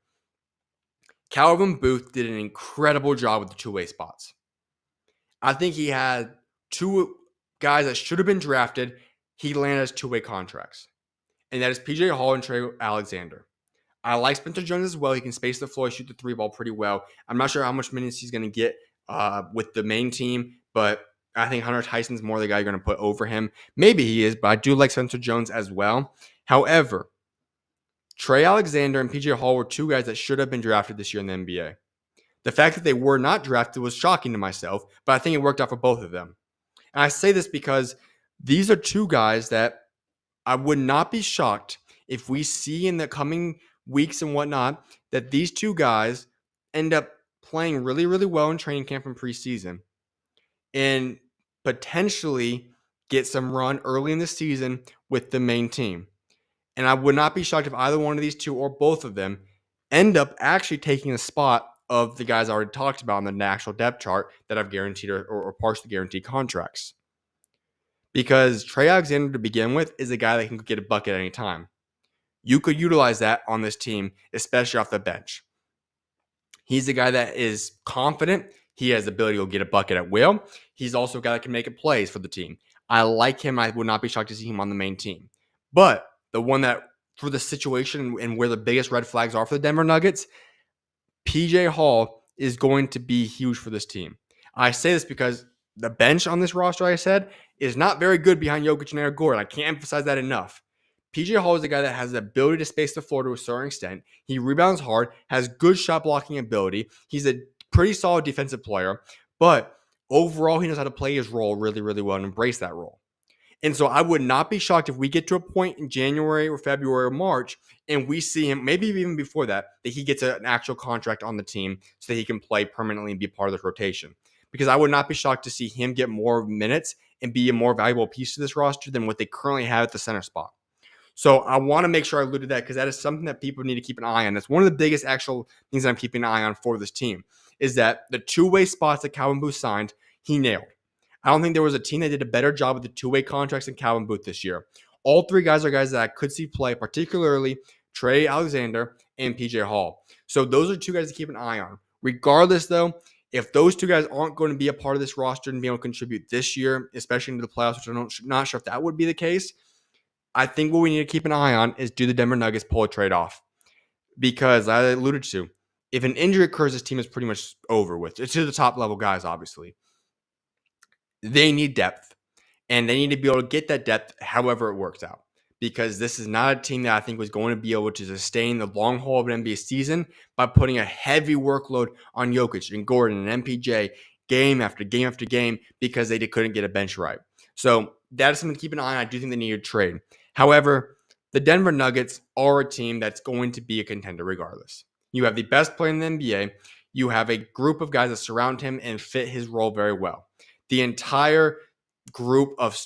Calvin Booth did an incredible job with the two-way spots. I think he had two guys that should have been drafted. He landed as two-way contracts, and that is PJ Hall and Trae Alexander. I like Spencer Jones as well. He can space the floor, shoot the three ball pretty well. I'm not sure how much minutes he's going to get with the main team, but I think Hunter Tyson's more the guy you're going to put over him. Maybe he is, but I do like Spencer Jones as well. However, Trae Alexander and PJ Hall were two guys that should have been drafted this year in the NBA. The fact that they were not drafted was shocking to myself, but I think it worked out for both of them. And I say this because these are two guys that I would not be shocked if we see in the coming weeks and whatnot that these two guys end up playing really, really well in training camp and preseason and potentially get some run early in the season with the main team. And I would not be shocked if either one of these two or both of them end up actually taking a spot of the guys I already talked about on the national depth chart that have guaranteed or partially guaranteed contracts. Because Trae Alexander, to begin with, is a guy that can get a bucket at any time. You could utilize that on this team, especially off the bench. He's a guy that is confident. He has the ability to go get a bucket at will. He's also a guy that can make plays for the team. I like him. I would not be shocked to see him on the main team. But the one that, for the situation and where the biggest red flags are for the Denver Nuggets, PJ Hall is going to be huge for this team. I say this because the bench on this roster, I said, is not very good behind Jokic and Eric Gordon. I can't emphasize that enough. PJ Hall is a guy that has the ability to space the floor to a certain extent. He rebounds hard, has good shot blocking ability. He's a pretty solid defensive player, but overall, he knows how to play his role really, really well and embrace that role. And so I would not be shocked if we get to a point in January or February or March and we see him, maybe even before that he gets an actual contract on the team so that he can play permanently and be part of this rotation. Because I would not be shocked to see him get more minutes and be a more valuable piece to this roster than what they currently have at the center spot. So I want to make sure I allude to that because that is something that people need to keep an eye on. That's one of the biggest actual things that I'm keeping an eye on for this team is that the two-way spots that Calvin Booth signed, he nailed. I don't think there was a team that did a better job with the two-way contracts than Calvin Booth this year. All three guys are guys that I could see play, particularly Trae Alexander and PJ Hall. So those are two guys to keep an eye on. Regardless, though, if those two guys aren't going to be a part of this roster and be able to contribute this year, especially into the playoffs, which I'm not sure if that would be the case, I think what we need to keep an eye on is, do the Denver Nuggets pull a trade off? Because I alluded to, if an injury occurs, this team is pretty much over with. It's to the top level guys, obviously. They need depth, and they need to be able to get that depth however it works out. Because this is not a team that I think was going to be able to sustain the long haul of an NBA season by putting a heavy workload on Jokic and Gordon and MPJ game after game after game because they couldn't get a bench right. So that is something to keep an eye on. I do think they need a trade. However, the Denver Nuggets are a team that's going to be a contender regardless. You have the best player in the NBA. You have a group of guys that surround him and fit his role very well. The entire group of the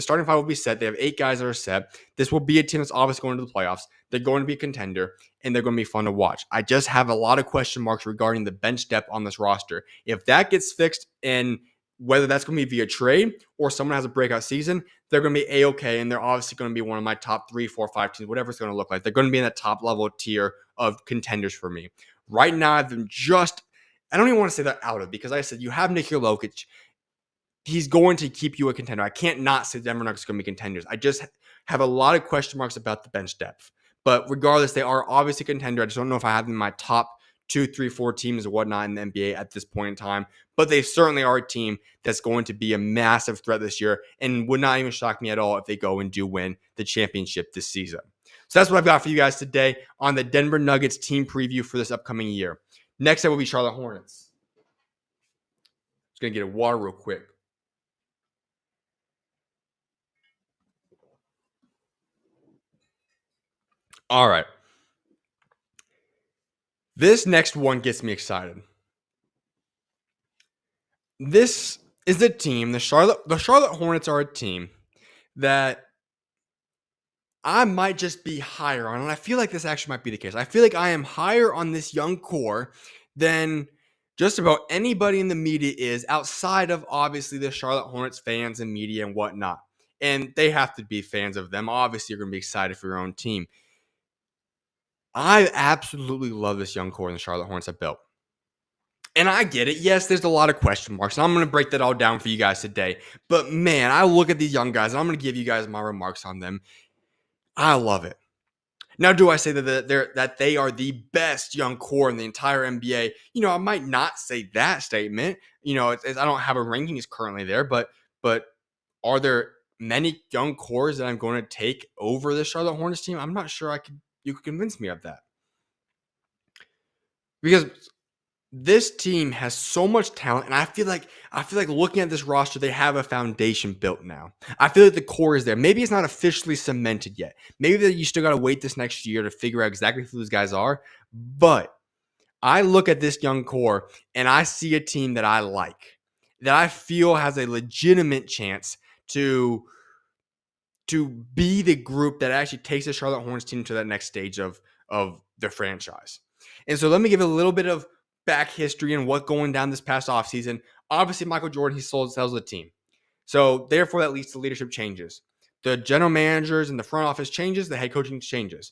starting five will be set. They have 8 guys that are set. This will be a team that's obviously going to the playoffs. They're going to be a contender, and they're going to be fun to watch. I just have a lot of question marks regarding the bench depth on this roster. If that gets fixed, and whether that's going to be via trade or someone has a breakout season, they're going to be A-okay, and they're obviously going to be one of my top 3, 4, 5 teams, whatever it's going to look like. They're going to be in that top level tier of contenders for me. Right now, I don't even want to say they're out of, because like I said, you have Nikola Jokic. He's going to keep you a contender. I can't not say Denver Nuggets are going to be contenders. I just have a lot of question marks about the bench depth. But regardless, they are obviously a contender. I just don't know if I have them in my top 2, 3, 4 teams or whatnot in the NBA at this point in time. But they certainly are a team that's going to be a massive threat this year, and would not even shock me at all if they go and do win the championship this season. So that's what I've got for you guys today on the Denver Nuggets team preview for this upcoming year. Next up will be Charlotte Hornets. Just going to get a water real quick. All right. This next one gets me excited. This is a team, the Charlotte Hornets are a team that I might just be higher on, and I feel like this actually might be the case. I feel like I am higher on this young core than just about anybody in the media is, outside of obviously the Charlotte Hornets fans and media and whatnot. And they have to be fans of them. Obviously, you're going to be excited for your own team. I absolutely love this young core in the Charlotte Hornets have built. And I get it. Yes, there's a lot of question marks. And I'm going to break that all down for you guys today. But man, I look at these young guys, and I'm going to give you guys my remarks on them. I love it. Now, do I say that they are the best young core in the entire NBA? I might not say that statement. I don't have a rankings currently there, but are there many young cores that I'm going to take over the Charlotte Hornets team? I'm not sure you could convince me of that. Because this team has so much talent, and I feel like looking at this roster, they have a foundation built now. I feel like the core is there. Maybe it's not officially cemented yet. Maybe that you still got to wait this next year to figure out exactly who those guys are. But I look at this young core, and I see a team that I like, that I feel has a legitimate chance to be the group that actually takes the Charlotte Hornets team to that next stage of their franchise. And so let me give a little bit of back history and what going down this past offseason. Obviously, Michael Jordan, he sells the team. So therefore, that leads to leadership changes. The general managers and the front office changes, the head coaching changes.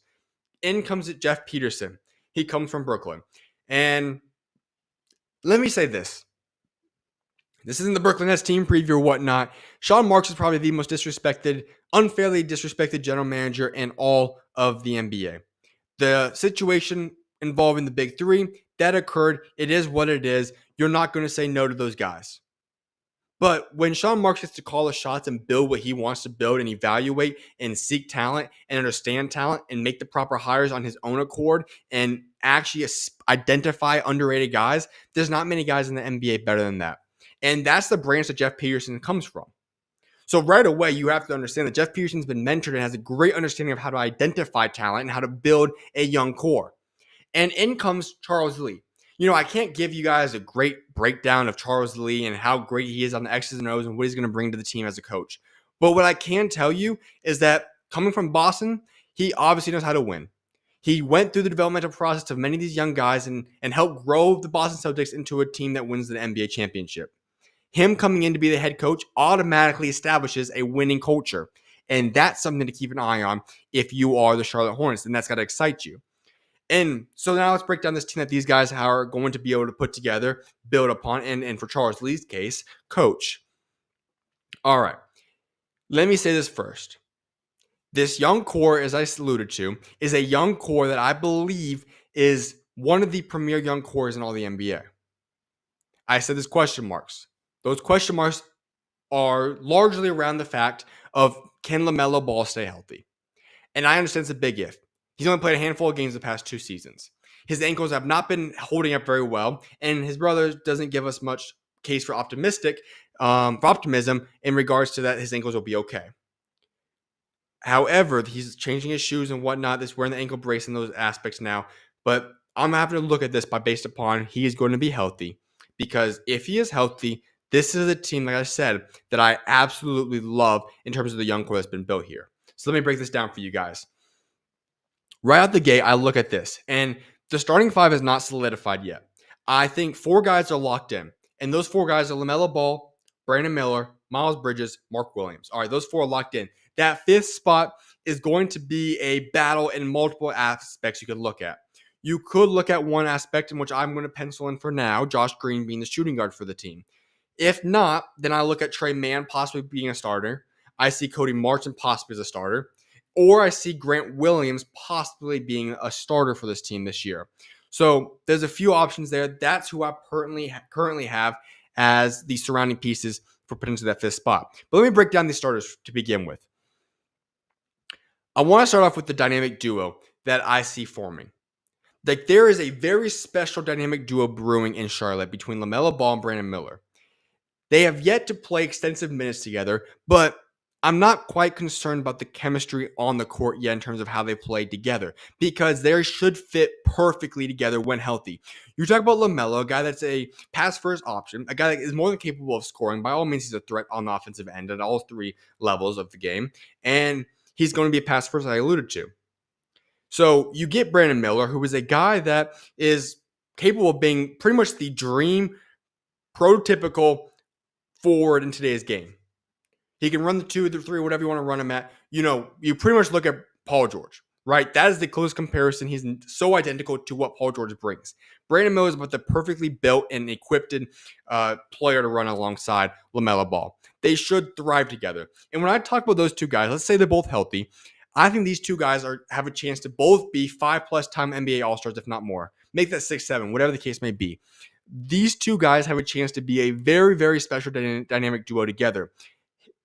In comes Jeff Peterson. He comes from Brooklyn. And let me say this. This isn't the Brooklyn Nets team preview or whatnot. Sean Marks is probably the most unfairly disrespected general manager in all of the NBA. The situation involving the big three, that occurred. It is what it is. You're not going to say no to those guys. But when Sean Marks gets to call the shots and build what he wants to build and evaluate and seek talent and understand talent and make the proper hires on his own accord and actually identify underrated guys, there's not many guys in the NBA better than that. And that's the branch that Jeff Peterson comes from. So right away, you have to understand that Jeff Peterson's been mentored and has a great understanding of how to identify talent and how to build a young core. And in comes Charles Lee. I can't give you guys a great breakdown of Charles Lee and how great he is on the X's and O's and what he's going to bring to the team as a coach. But what I can tell you is that coming from Boston, he obviously knows how to win. He went through the developmental process of many of these young guys and helped grow the Boston Celtics into a team that wins the NBA championship. Him coming in to be the head coach automatically establishes a winning culture. And that's something to keep an eye on if you are the Charlotte Hornets, and that's got to excite you. And so now let's break down this team that these guys are going to be able to put together, build upon, and for Charles Lee's case, coach. All right. Let me say this first. This young core, as I alluded to, is a young core that I believe is one of the premier young cores in all the NBA. I said there's question marks. Those question marks are largely around the fact of, can LaMelo Ball stay healthy? And I understand it's a big if. He's only played a handful of games the past 2 seasons. His ankles have not been holding up very well, and his brother doesn't give us much case for optimism in regards to that his ankles will be okay. However, he's changing his shoes and whatnot. He's wearing the ankle brace and those aspects now. But I'm having to look at this based upon he is going to be healthy. Because if he is healthy, this is a team, like I said, that I absolutely love in terms of the young core that's been built here. So let me break this down for you guys. Right out the gate, I look at this. And the starting 5 is not solidified yet. I think 4 guys are locked in. And those 4 guys are LaMelo Ball, Brandon Miller, Miles Bridges, Mark Williams. All right, those 4 are locked in. That 5th spot is going to be a battle in multiple aspects you could look at. You could look at one aspect in which I'm going to pencil in for now, Josh Green being the shooting guard for the team. If not, then I look at Trae Mann possibly being a starter. I see Cody Martin possibly as a starter. Or I see Grant Williams possibly being a starter for this team this year. So there's a few options there. That's who I currently have as the surrounding pieces for potentially that 5th spot. But let me break down these starters to begin with. I want to start off with the dynamic duo that I see forming. Like, there is a very special dynamic duo brewing in Charlotte between LaMelo Ball and Brandon Miller. They have yet to play extensive minutes together, but I'm not quite concerned about the chemistry on the court yet in terms of how they play together, because they should fit perfectly together when healthy. You talk about LaMelo, a guy that's a pass-first option, a guy that is more than capable of scoring. By all means, he's a threat on the offensive end at all 3 levels of the game, and he's going to be a pass-first, as I alluded to. So you get Brandon Miller, who is a guy that is capable of being pretty much the dream prototypical forward in today's game. He can run the 2, the 3, whatever you want to run him at. You pretty much look at Paul George, right? That is the close comparison. He's so identical to what Paul George brings. Brandon Miller is about the perfectly built and equipped player to run alongside LaMelo Ball. They should thrive together. And when I talk about those 2 guys, let's say they're both healthy, I think these 2 guys have a chance to both be 5+ time NBA All-Stars, if not more. Make that 6, 7, whatever the case may be. These 2 guys have a chance to be a very, very special dynamic duo together.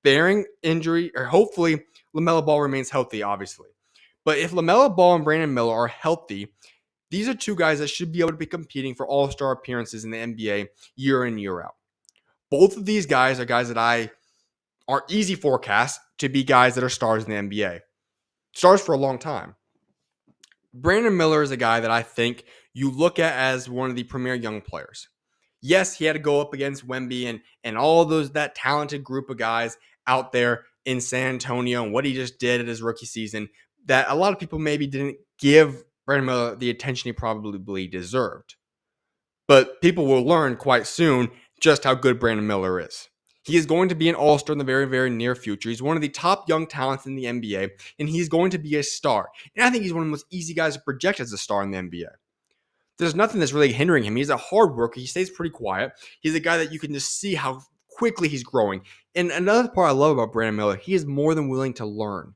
Bearing injury, or hopefully LaMelo Ball remains healthy, obviously. But if LaMelo Ball and Brandon Miller are healthy, these are 2 guys that should be able to be competing for all-star appearances in the NBA year in, year out. Both of these guys are guys that are easy forecasts to be guys that are stars in the NBA. Stars for a long time. Brandon Miller is a guy that I think you look at as one of the premier young players. Yes, he had to go up against Wemby and all that talented group of guys out there in San Antonio and what he just did at his rookie season that a lot of people maybe didn't give Brandon Miller the attention he probably deserved. But people will learn quite soon just how good Brandon Miller is. He is going to be an all-star in the very, very near future. He's one of the top young talents in the NBA, and he's going to be a star. And I think he's one of the most easy guys to project as a star in the NBA. There's nothing that's really hindering him. He's a hard worker. He stays pretty quiet. He's a guy that you can just see how quickly he's growing. And another part I love about Brandon Miller, he is more than willing to learn.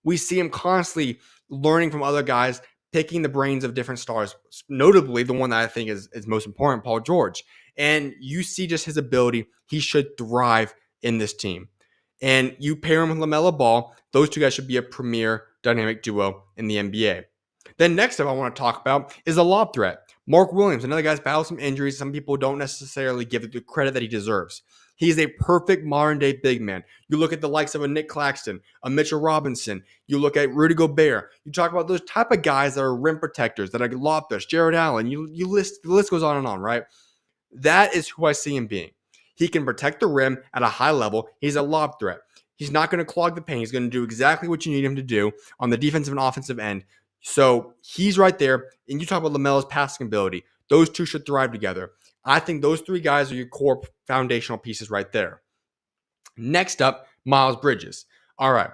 We see him constantly learning from other guys, picking the brains of different stars, notably the one that I think is most important, Paul George. And you see just his ability. He should thrive in this team. And you pair him with LaMelo Ball, those 2 guys should be a premier dynamic duo in the NBA. Then next up I want to talk about is a lob threat. Mark Williams, another guy's battled some injuries. Some people don't necessarily give it the credit that he deserves. He's a perfect modern-day big man. You look at the likes of a Nick Claxton, a Mitchell Robinson. You look at Rudy Gobert. You talk about those type of guys that are rim protectors, that are lob threats, Jared Allen. The list goes on and on, right? That is who I see him being. He can protect the rim at a high level. He's a lob threat. He's not going to clog the paint. He's going to do exactly what you need him to do on the defensive and offensive end. So he's right there. And you talk about LaMelo's passing ability. Those two should thrive together. I think those three guys are your core foundational pieces right there. Next up, Miles Bridges. All right.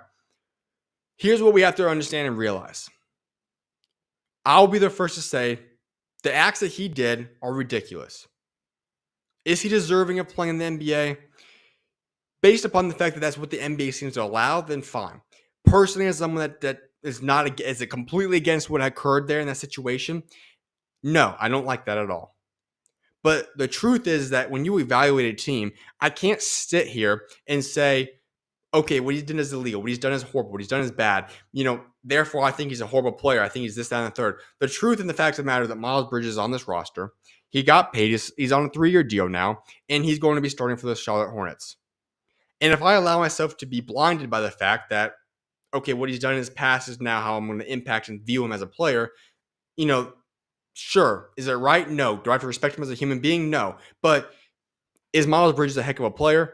Here's what we have to understand and realize. I'll be the first to say the acts that he did are ridiculous. Is he deserving of playing in the NBA? Based upon the fact that that's what the NBA seems to allow, then fine. Personally, as someone that is not is it completely against what occurred there in that situation, no, I don't like that at all. But the truth is that when you evaluate a team, I can't sit here and say, okay, what he's done is illegal, what he's done is horrible, what he's done is bad. Therefore, I think he's a horrible player. I think he's this, that, and the third. The truth and the facts of the matter is that Miles Bridges is on this roster. He got paid. He's on a 3-year deal now, and he's going to be starting for the Charlotte Hornets. And if I allow myself to be blinded by the fact that, okay, what he's done in his past is now how I'm going to impact and view him as a player, sure. Is it right? No. Do I have to respect him as a human being? No. But is Miles Bridges a heck of a player?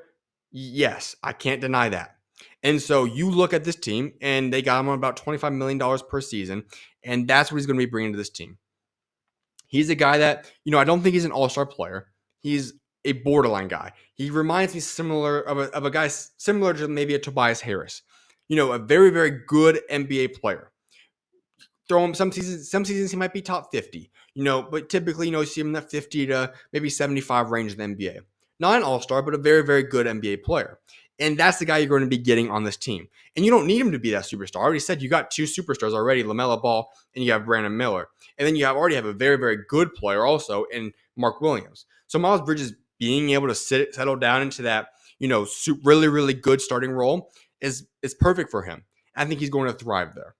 Yes. I can't deny that. And so you look at this team, and they got him on about $25 million per season, and that's what he's going to be bringing to this team. He's a guy that, I don't think he's an all-star player. He's a borderline guy. He reminds me of a guy similar to maybe a Tobias Harris. A very, very good NBA player. Throw him some seasons he might be top 50, but typically, you see him in that 50 to maybe 75 range in the NBA. Not an all-star, but a very, very good NBA player. And that's the guy you're going to be getting on this team. And you don't need him to be that superstar. I already said you got 2 superstars already, LaMelo Ball and you have Brandon Miller. And then you already have a very, very good player also in Mark Williams. So Miles Bridges being able to settle down into that, really, really good starting role is perfect for him. I think he's going to thrive there.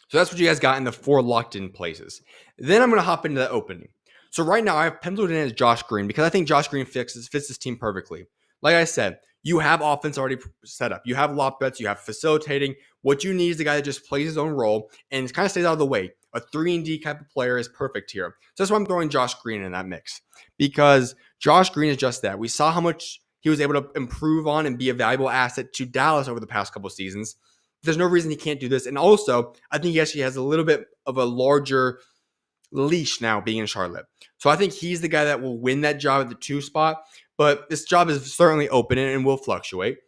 So that's what you guys got in the 4 locked-in places. Then I'm going to hop into the opening. So right now I have penciled in as Josh Green because I think Josh Green fits this team perfectly. Like I said, you have offense already set up. You have lob threats. You have facilitating. What you need is a guy that just plays his own role and kind of stays out of the way. A 3-and-D type of player is perfect here. So that's why I'm throwing Josh Green in that mix because Josh Green is just that. We saw how much he was able to improve on and be a valuable asset to Dallas over the past couple of seasons. There's no reason he can't do this. And also, I think he actually has a little bit of a larger leash now being in Charlotte. So I think he's the guy that will win that job at the 2 spot. But this job is certainly open and will fluctuate.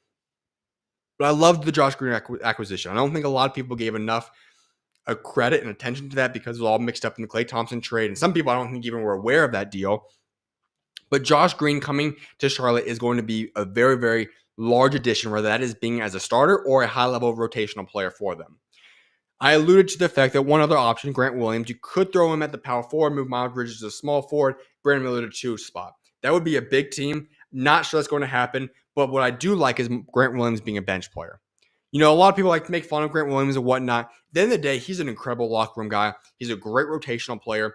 But I loved the Josh Green acquisition. I don't think a lot of people gave enough credit and attention to that because it was all mixed up in the Klay Thompson trade. And some people I don't think even were aware of that deal. But Josh Green coming to Charlotte is going to be a very, very large addition, whether that is being as a starter or a high-level rotational player for them. I alluded to the fact that one other option, Grant Williams, you could throw him at the power forward, move Miles Bridges to small forward, Brandon Miller to 2 spot. That would be a big team. Not sure that's going to happen, but what I do like is Grant Williams being a bench player. A lot of people like to make fun of Grant Williams and whatnot. At the end of the day, he's an incredible locker room guy. He's a great rotational player.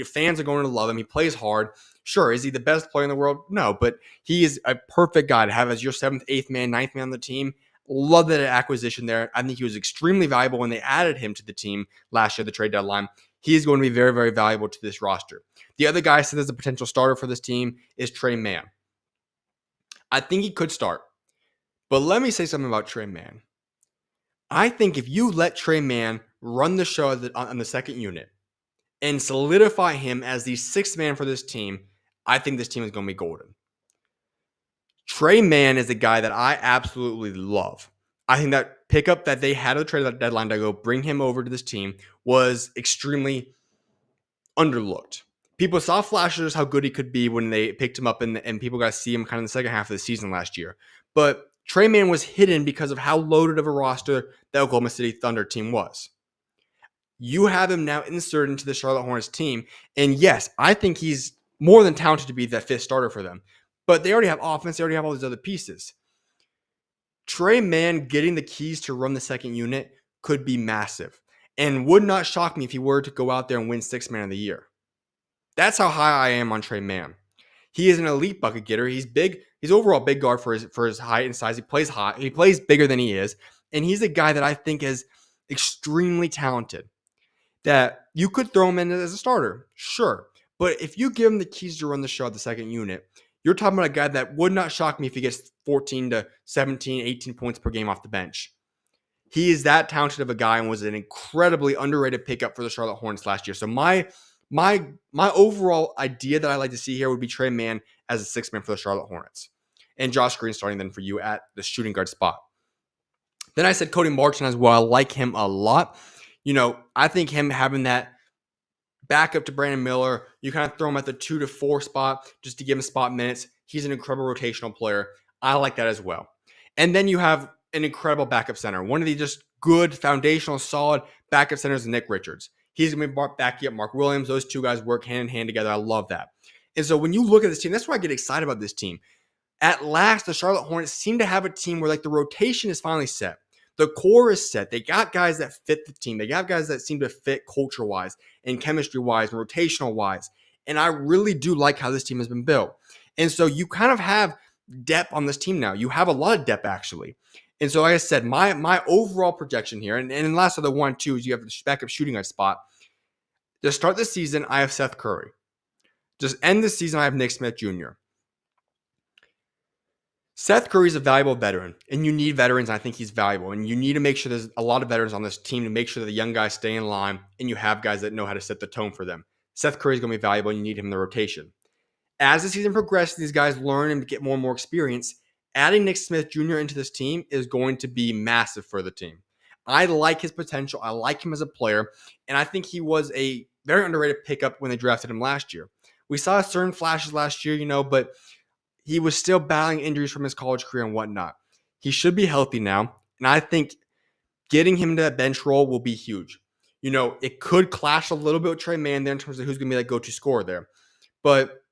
Fans are going to love him. He plays hard. Sure, is he the best player in the world? No, but he is a perfect guy to have as your 7th, 8th man, 9th man on the team. Love that acquisition there. I think he was extremely valuable when they added him to the team last year, the trade deadline. He is going to be very, very valuable to this roster. The other guy I said as a potential starter for this team is Trae Mann. I think he could start. But let me say something about Trae Mann. I think if you let Trae Mann run the show on the second unit and solidify him as the 6th man for this team, I think this team is going to be golden. Trae Mann is a guy that I absolutely love. I think that pickup that they had at the trade deadline to go bring him over to this team was extremely underlooked. People saw flashes how good he could be when they picked him up, and people got to see him kind of in the second half of the season last year. But Trae Mann was hidden because of how loaded of a roster the Oklahoma City Thunder team was. You have him now inserted into the Charlotte Hornets team, and yes, I think he's more than talented to be that 5th starter for them. But they already have offense. They already have all these other pieces. Trae Mann getting the keys to run the second unit could be massive and would not shock me if he were to go out there and win 6th man of the year. That's how high I am on Trae Mann. He is an elite bucket getter. He's big. He's overall big guard for his height and size. He plays high. He plays bigger than he is. And he's a guy that I think is extremely talented. That you could throw him in as a starter. Sure. But if you give him the keys to run the show at the second unit, you're talking about a guy that would not shock me if he gets 14 to 17, 18 points per game off the bench. He is that talented of a guy and was an incredibly underrated pickup for the Charlotte Hornets last year. So my overall idea that I like to see here would be Trae Mann as a sixth man for the Charlotte Hornets, and Josh Green starting then for you at the shooting guard spot. Then I said Cody Martin as well. I like him a lot. I think him having that backup to Brandon Miller, you kind of throw him at the 2 to 4 spot just to give him spot minutes. He's an incredible rotational player. I like that as well. And then you have an incredible backup center. One of the just good, foundational, solid backup centers is Nick Richards. He's going to be backing up Mark Williams. Those two guys work hand in hand together. I love that. And so when you look at this team, that's why I get excited about this team. At last, the Charlotte Hornets seem to have a team where the rotation is finally set. The core is set. They got guys that fit the team. They got guys that seem to fit culture-wise and chemistry-wise and rotational-wise. And I really do like how this team has been built. And so you kind of have depth on this team now. You have a lot of depth, actually. And so, like I said, my overall projection here, and last of the 1-2 is you have the backup shooting guard spot. To start the season, I have Seth Curry. Just end the season, I have Nick Smith Jr. Seth Curry is a valuable veteran, and you need veterans. And I think he's valuable, and you need to make sure there's a lot of veterans on this team to make sure that the young guys stay in line, and you have guys that know how to set the tone for them. Seth Curry is going to be valuable, and you need him in the rotation. As the season progresses, these guys learn and get more and more experience. Adding Nick Smith Jr. into this team is going to be massive for the team. I like his potential. I like him as a player, and I think he was a very underrated pickup when they drafted him last year. We saw certain flashes last year, but he was still battling injuries from his college career and whatnot. He should be healthy now, and I think getting him into that bench role will be huge. It could clash a little bit with Trae Mann there in terms of who's going to be that go-to scorer there. But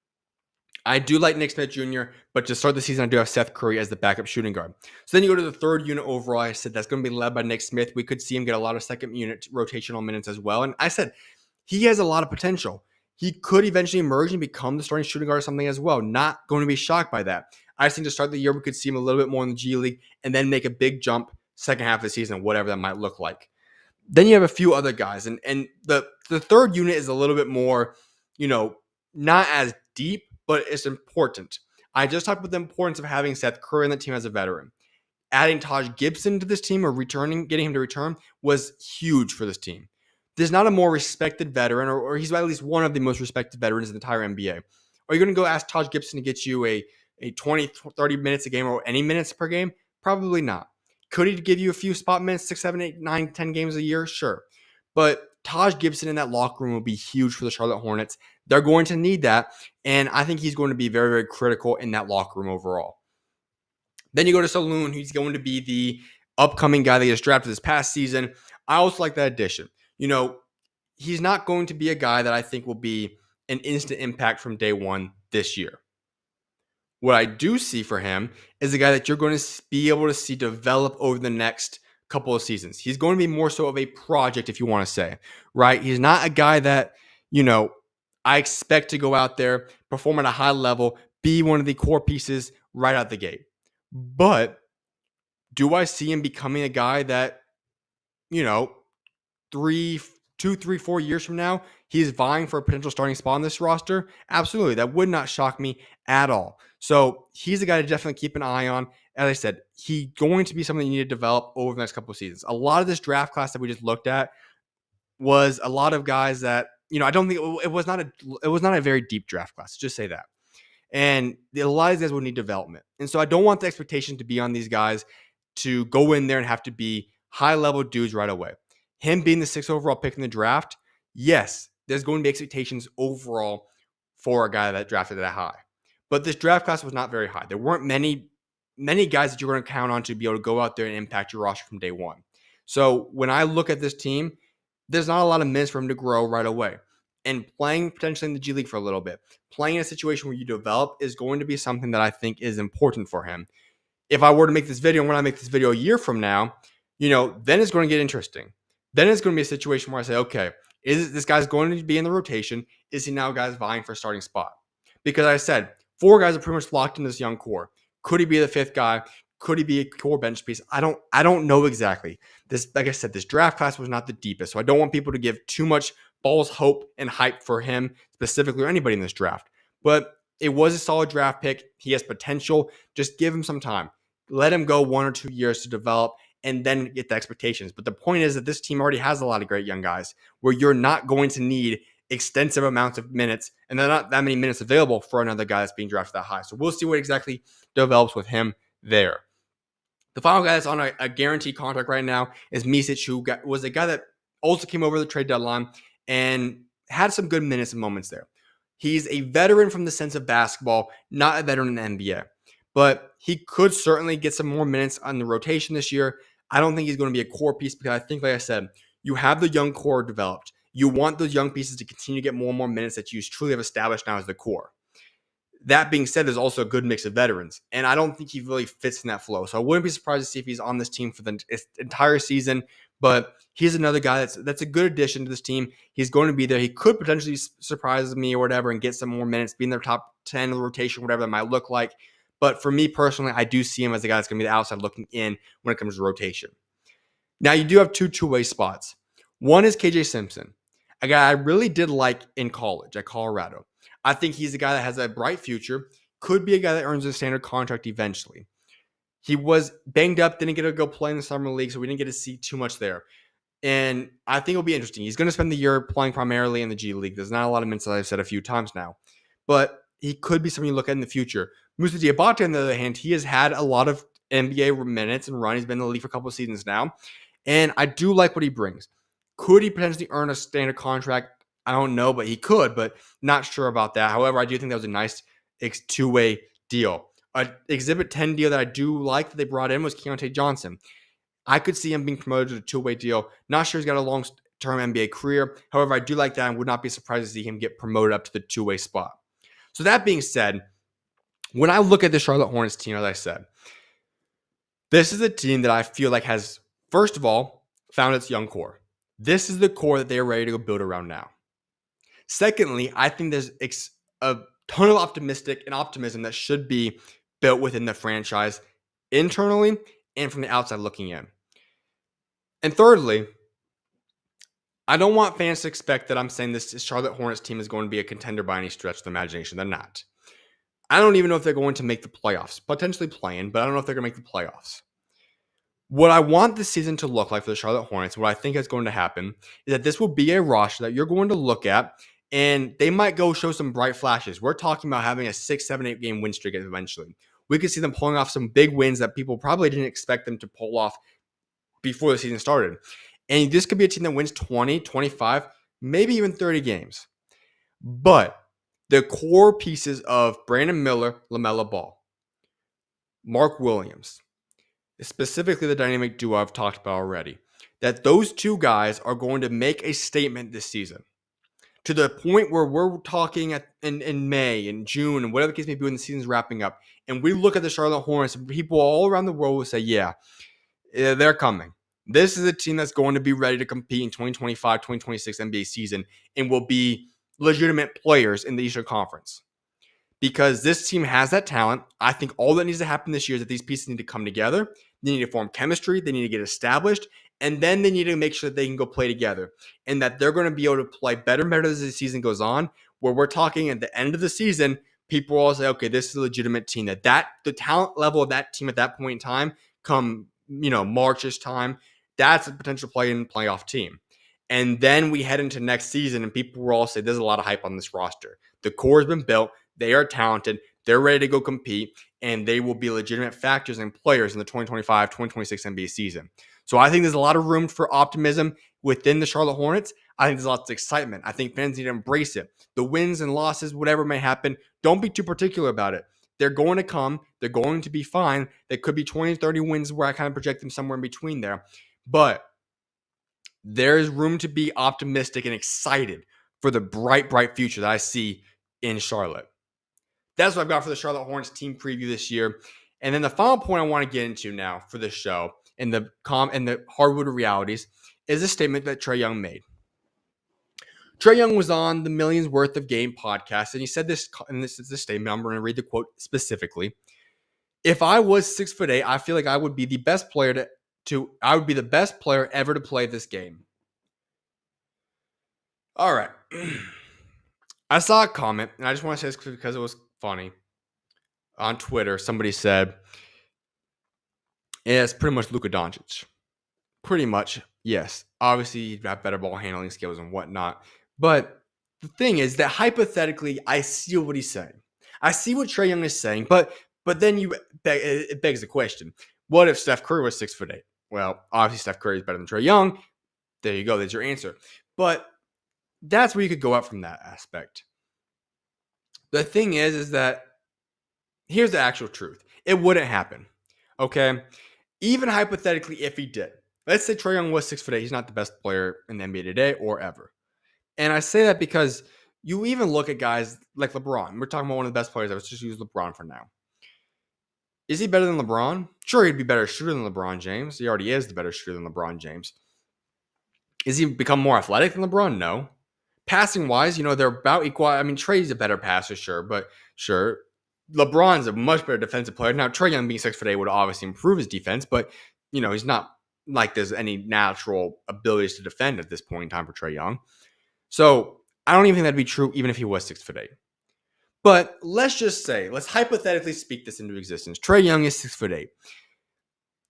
I do like Nick Smith Jr., but to start the season, I do have Seth Curry as the backup shooting guard. So then you go to the third unit overall. I said that's going to be led by Nick Smith. We could see him get a lot of second unit rotational minutes as well. And I said he has a lot of potential. He could eventually emerge and become the starting shooting guard or something as well. Not going to be shocked by that. I just think to start the year, we could see him a little bit more in the G League and then make a big jump second half of the season, whatever that might look like. Then you have a few other guys. And the third unit is a little bit more, not as deep, but it's important. I just talked about the importance of having Seth Curry on the team as a veteran. Adding Taj Gibson to this team or getting him to return was huge for this team. There's not a more respected veteran, or he's at least one of the most respected veterans in the entire NBA. Are you going to go ask Taj Gibson to get you a 20, 30 minutes a game or any minutes per game? Probably not. Could he give you a few spot minutes, 6, 7, 8, 9, 10 games a year? Sure. But Taj Gibson in that locker room will be huge for the Charlotte Hornets. They're going to need that, and I think he's going to be very, very critical in that locker room overall. Then you go to Saloon, who's going to be the upcoming guy that gets drafted this past season. I also like that addition. He's not going to be a guy that I think will be an instant impact from day one this year. What I do see for him is a guy that you're going to be able to see develop over the next couple of seasons. He's going to be more so of a project, if you want to say, right? He's not a guy that, I expect to go out there, perform at a high level, be one of the core pieces right out the gate. But do I see him becoming a guy that, 2, 3, 4 years from now, he's vying for a potential starting spot on this roster? Absolutely. That would not shock me at all. So he's a guy to definitely keep an eye on. As I said, he's going to be something you need to develop over the next couple of seasons. A lot of this draft class that we just looked at was a lot of guys that, I don't think it was not a very deep draft class. Just say that. And a lot of these guys will need development. And so I don't want the expectation to be on these guys to go in there and have to be high-level dudes right away. Him being the 6th overall pick in the draft, yes, there's going to be expectations overall for a guy that drafted that high. But this draft class was not very high. There weren't many guys that you're going to count on to be able to go out there and impact your roster from day one. So when I look at this team, there's not a lot of minutes for him to grow right away. And playing potentially in the G League for a little bit, playing in a situation where you develop is going to be something that I think is important for him. If I were to make this video, and when I make this video a year from now, then it's going to get interesting. Then it's going to be a situation where I say, okay, is this guy's going to be in the rotation? Is he now guys vying for a starting spot? Because I said, 4 guys are pretty much locked in this young core. Could he be the 5th guy? Could he be a core bench piece? I don't know exactly. This, like I said, this draft class was not the deepest, so I don't want people to give too much false hope and hype for him specifically or anybody in this draft. But it was a solid draft pick. He has potential. Just give him some time. Let him go 1 or 2 years to develop, and then get the expectations. But the point is that this team already has a lot of great young guys where you're not going to need extensive amounts of minutes, and there are not that many minutes available for another guy that's being drafted that high. So we'll see what exactly develops with him there. The final guy that's on a guaranteed contract right now is Micic, who was a guy that also came over the trade deadline and had some good minutes and moments there. He's a veteran from the sense of basketball, not a veteran in the NBA. But he could certainly get some more minutes on the rotation this year. I don't think he's going to be a core piece because I think, like I said, you have the young core developed. You want those young pieces to continue to get more and more minutes that you truly have established now as the core. That being said, there's also a good mix of veterans, and I don't think he really fits in that flow. So I wouldn't be surprised to see if he's on this team for the entire season, but he's another guy that's a good addition to this team. He's going to be there. He could potentially surprise me or whatever and get some more minutes, be in their top 10 of the rotation, whatever that might look like. But for me personally, I do see him as a guy that's going to be the outside looking in when it comes to rotation. Now, you do have two-way spots. One is KJ Simpson, a guy I really did like in college at Colorado. I think he's a guy that has a bright future, could be a guy that earns a standard contract eventually. He was banged up, didn't get to go play in the summer league, so we didn't get to see too much there. And I think it'll be interesting. He's going to spend the year playing primarily in the G League. There's not a lot of minutes, as I've said a few times now. But he could be something you look at in the future. Moussa Diabate, on the other hand, he has had a lot of NBA minutes and run. He's been in the league for a couple of seasons now. And I do like what he brings. Could he potentially earn a standard contract? I don't know, but he could, but not sure about that. However, I do think that was a nice two-way deal. An Exhibit 10 deal that I do like that they brought in was Deontay Johnson. I could see him being promoted to a two-way deal. Not sure he's got a long-term NBA career. However, I do like that and would not be surprised to see him get promoted up to the two-way spot. So that being said, when I look at the Charlotte Hornets team, as I said, this is a team that I feel like has, first of all, found its young core. This is the core that they are ready to go build around now. Secondly, I think there's a ton of optimism that should be built within the franchise internally and from the outside looking in. And thirdly, I don't want fans to expect that I'm saying this Charlotte Hornets team is going to be a contender by any stretch of the imagination. They're not. I don't even know if they're going to make the playoffs. Potentially playing, but I don't know if they're going to make the playoffs. What I want this season to look like for the Charlotte Hornets, what I think is going to happen, is that this will be a roster that you're going to look at, and they might go show some bright flashes. We're talking about having a 6, 7, 8 game win streak eventually. We could see them pulling off some big wins that people probably didn't expect them to pull off before the season started. And this could be a team that wins 20, 25, maybe even 30 games. But the core pieces of Brandon Miller, LaMelo Ball, Mark Williams, specifically the dynamic duo I've talked about already, that those two guys are going to make a statement this season to the point where we're talking in May and June and whatever the case may be when the season's wrapping up. And we look at the Charlotte Hornets and people all around the world will say, yeah, they're coming. This is a team that's going to be ready to compete in 2025, 2026 NBA season and will be legitimate players in the Eastern Conference. Because this team has that talent. I think all that needs to happen this year is that these pieces need to come together. They need to form chemistry. They need to get established. And then they need to make sure that they can go play together. And that they're going to be able to play better and better as the season goes on. Where we're talking at the end of the season, people will say, okay, this is a legitimate team. That the talent level of that team at that point in time, come March-ish time, that's a potential play-in playoff team. And then we head into next season and people will all say, there's a lot of hype on this roster. The core has been built. They are talented. They're ready to go compete, and they will be legitimate factors and players in the 2025-2026 NBA season. So I think there's a lot of room for optimism within the Charlotte Hornets. I think there's lots of excitement. I think fans need to embrace it. The wins and losses, whatever may happen, don't be too particular about it. They're going to come. They're going to be fine. They could be 20, 30 wins where I kind of project them somewhere in between there. But there's room to be optimistic and excited for the bright, bright future that I see in Charlotte. That's what I've got for the Charlotte Hornets team preview this year. And then the final point I want to get into now for this show and the Hardwood realities is a statement that Trae Young made. Trae Young was on the Millions Worth of Game podcast, and he said this, and this is the statement. I'm going to read the quote specifically. If I was 6'8", I feel like I would be the best player I would be the best player ever to play this game. All right. I saw a comment, and I just want to say this because it was funny. On Twitter, somebody said, It's pretty much Luka Doncic. Pretty much, yes. Obviously, you've got better ball handling skills and whatnot. But the thing is that hypothetically, I see what he's saying. I see what Trae Young is saying, but then it begs the question: what if Steph Curry was 6'8"? Well, obviously Steph Curry is better than Trae Young. There you go. There's your answer. But that's where you could go up from that aspect. The thing is that here's the actual truth. It wouldn't happen. Okay? Even hypothetically, if he did. Let's say Trae Young was 6'8". He's not the best player in the NBA today or ever. And I say that because you even look at guys like LeBron. We're talking about one of the best players. Let's just use LeBron for now. Is he better than LeBron? Sure, he'd be better shooter than LeBron James. He already is the better shooter than LeBron James. Is he become more athletic than LeBron? No. Passing wise, they're about equal. I mean, Trae's a better passer, sure, but sure. LeBron's a much better defensive player. Now, Trae Young being 6'8" would obviously improve his defense, but he's not like there's any natural abilities to defend at this point in time for Trae Young. So I don't even think that'd be true even if he was 6'8". But let's hypothetically speak this into existence. Trae Young is 6'8".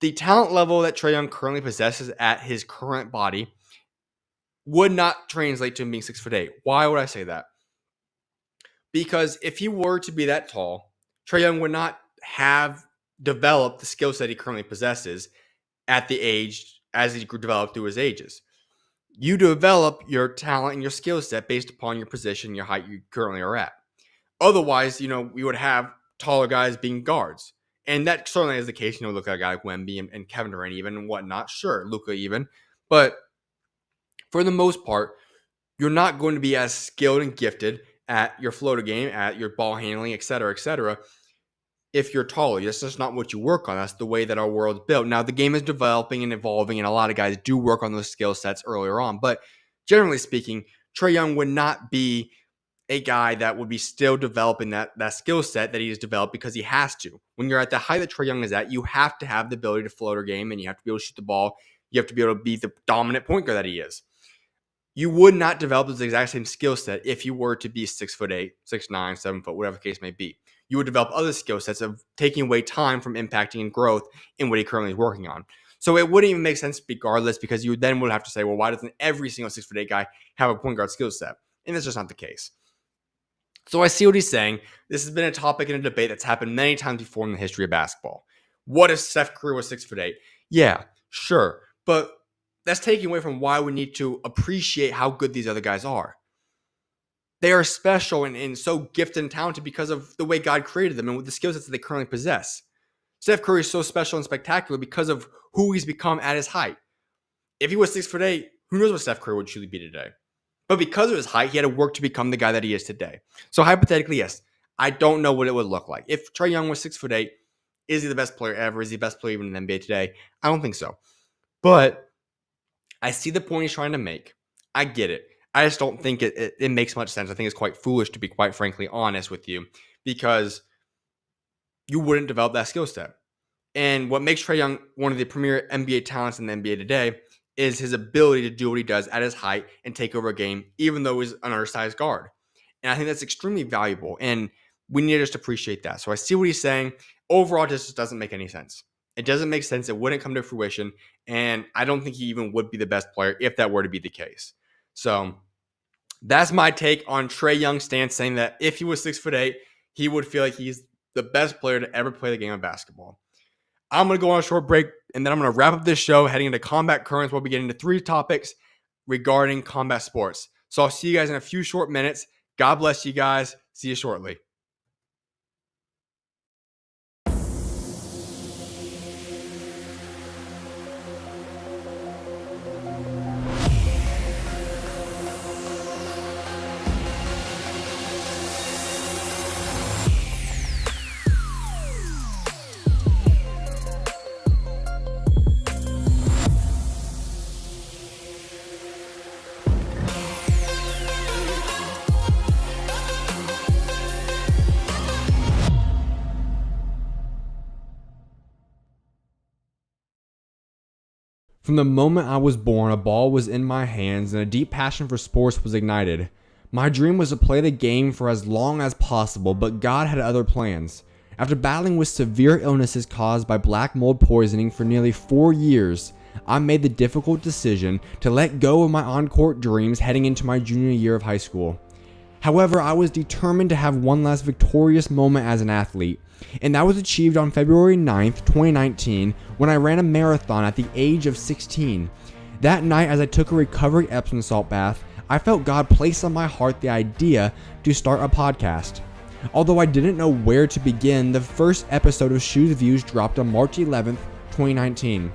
The talent level that Trae Young currently possesses at his current body would not translate to him being 6'8". Why would I say that? Because if he were to be that tall, Trae Young would not have developed the skill set he currently possesses at the age as he developed through his ages. You develop your talent and your skill set based upon your position, your height you currently are at. Otherwise, we would have taller guys being guards. And that certainly is the case. Look at a guy like Wemby and Kevin Durant even and whatnot. Sure, Luka even. But for the most part, you're not going to be as skilled and gifted at your floater game, at your ball handling, et cetera, if you're taller. That's just not what you work on. That's the way that our world's built. Now, the game is developing and evolving, and a lot of guys do work on those skill sets earlier on. But generally speaking, Trae Young would not be a guy that would be still developing that skill set that he has developed because he has to. When you're at the height that Trae Young is at, you have to have the ability to floater game, and you have to be able to shoot the ball. You have to be able to be the dominant point guard that he is. You would not develop this exact same skill set if you were to be 6'8", 6'9", 7 foot, whatever the case may be. You would develop other skill sets of taking away time from impacting and growth in what he currently is working on. So it wouldn't even make sense regardless, because you then would have to say, well, why doesn't every single 6'8" guy have a point guard skill set? And that's just not the case. So I see what he's saying. This has been a topic and a debate that's happened many times before in the history of basketball. What if Steph Curry was 6'8"? Yeah, sure. But that's taking away from why we need to appreciate how good these other guys are. They are special and so gifted and talented because of the way God created them and with the skill sets that they currently possess. Steph Curry is so special and spectacular because of who he's become at his height. If he was 6'8", who knows what Steph Curry would truly be today? But because of his height, he had to work to become the guy that he is today. So hypothetically, yes, I don't know what it would look like. If Trae Young was 6'8", is he the best player ever? Is he the best player even in the NBA today? I don't think so. But I see the point he's trying to make. I get it. I just don't think it makes much sense. I think it's quite foolish, to be quite frankly honest with you, because you wouldn't develop that skill set. And what makes Trae Young one of the premier NBA talents in the NBA today is his ability to do what he does at his height and take over a game, even though he's an undersized guard. And I think that's extremely valuable, and we need to just appreciate that. So I see what he's saying. Overall, it just doesn't make any sense. It doesn't make sense. It wouldn't come to fruition. And I don't think he even would be the best player if that were to be the case. So that's my take on Trae Young's stance, saying that if he was 6'8", he would feel like he's the best player to ever play the game of basketball. I'm going to go on a short break, and then I'm going to wrap up this show heading into combat currents. We'll be getting into 3 topics regarding combat sports. So I'll see you guys in a few short minutes. God bless you guys. See you shortly. From the moment I was born, a ball was in my hands and a deep passion for sports was ignited. My dream was to play the game for as long as possible, but God had other plans. After battling with severe illnesses caused by black mold poisoning for nearly 4 years, I made the difficult decision to let go of my on-court dreams heading into my junior year of high school. However, I was determined to have one last victorious moment as an athlete, and that was achieved on February 9th, 2019, when I ran a marathon at the age of 16. That night, as I took a recovery Epsom salt bath, I felt God place on my heart the idea to start a podcast. Although I didn't know where to begin, the first episode of SchuZ Views dropped on March 11th, 2019.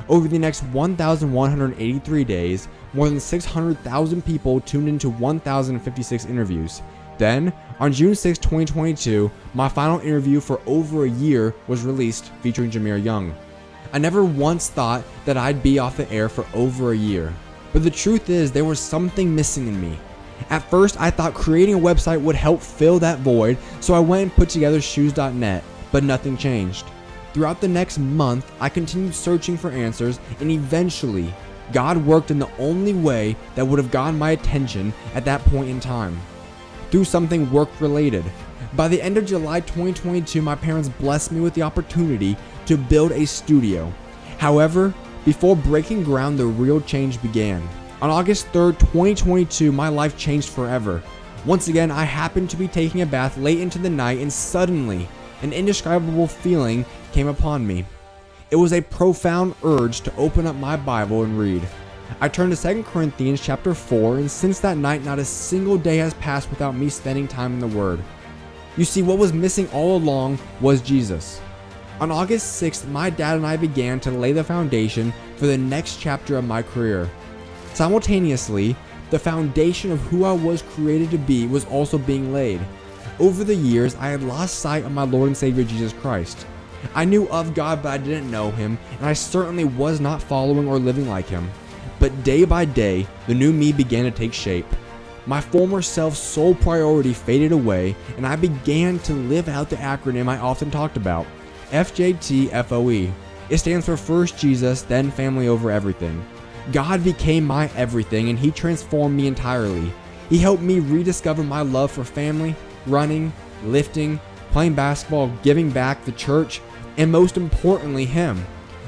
Over the next 1,183 days, more than 600,000 people tuned into 1,056 interviews. Then, on June 6, 2022, my final interview for over a year was released featuring Jameer Young. I never once thought that I'd be off the air for over a year, but the truth is there was something missing in me. At first, I thought creating a website would help fill that void, so I went and put together SchuZ.net, but nothing changed. Throughout the next month, I continued searching for answers, and eventually, God worked in the only way that would have gotten my attention at that point in time. Through something work-related. By the end of July 2022, my parents blessed me with the opportunity to build a studio. However, before breaking ground, the real change began. On August 3rd, 2022, my life changed forever. Once again, I happened to be taking a bath late into the night, and suddenly, an indescribable feeling came upon me. It was a profound urge to open up my Bible and read. I turned to 2 Corinthians chapter 4, and since that night, not a single day has passed without me spending time in the Word. You see, what was missing all along was Jesus. On August 6th, my dad and I began to lay the foundation for the next chapter of my career. Simultaneously, the foundation of who I was created to be was also being laid. Over the years, I had lost sight of my Lord and Savior Jesus Christ. I knew of God, but I didn't know Him, and I certainly was not following or living like Him. But day by day, the new me began to take shape. My former self's sole priority faded away, and I began to live out the acronym I often talked about, FJTFOE. It stands for First Jesus, then Family Over Everything. God became my everything, and He transformed me entirely. He helped me rediscover my love for family, running, lifting, playing basketball, giving back, the church, and most importantly, Him.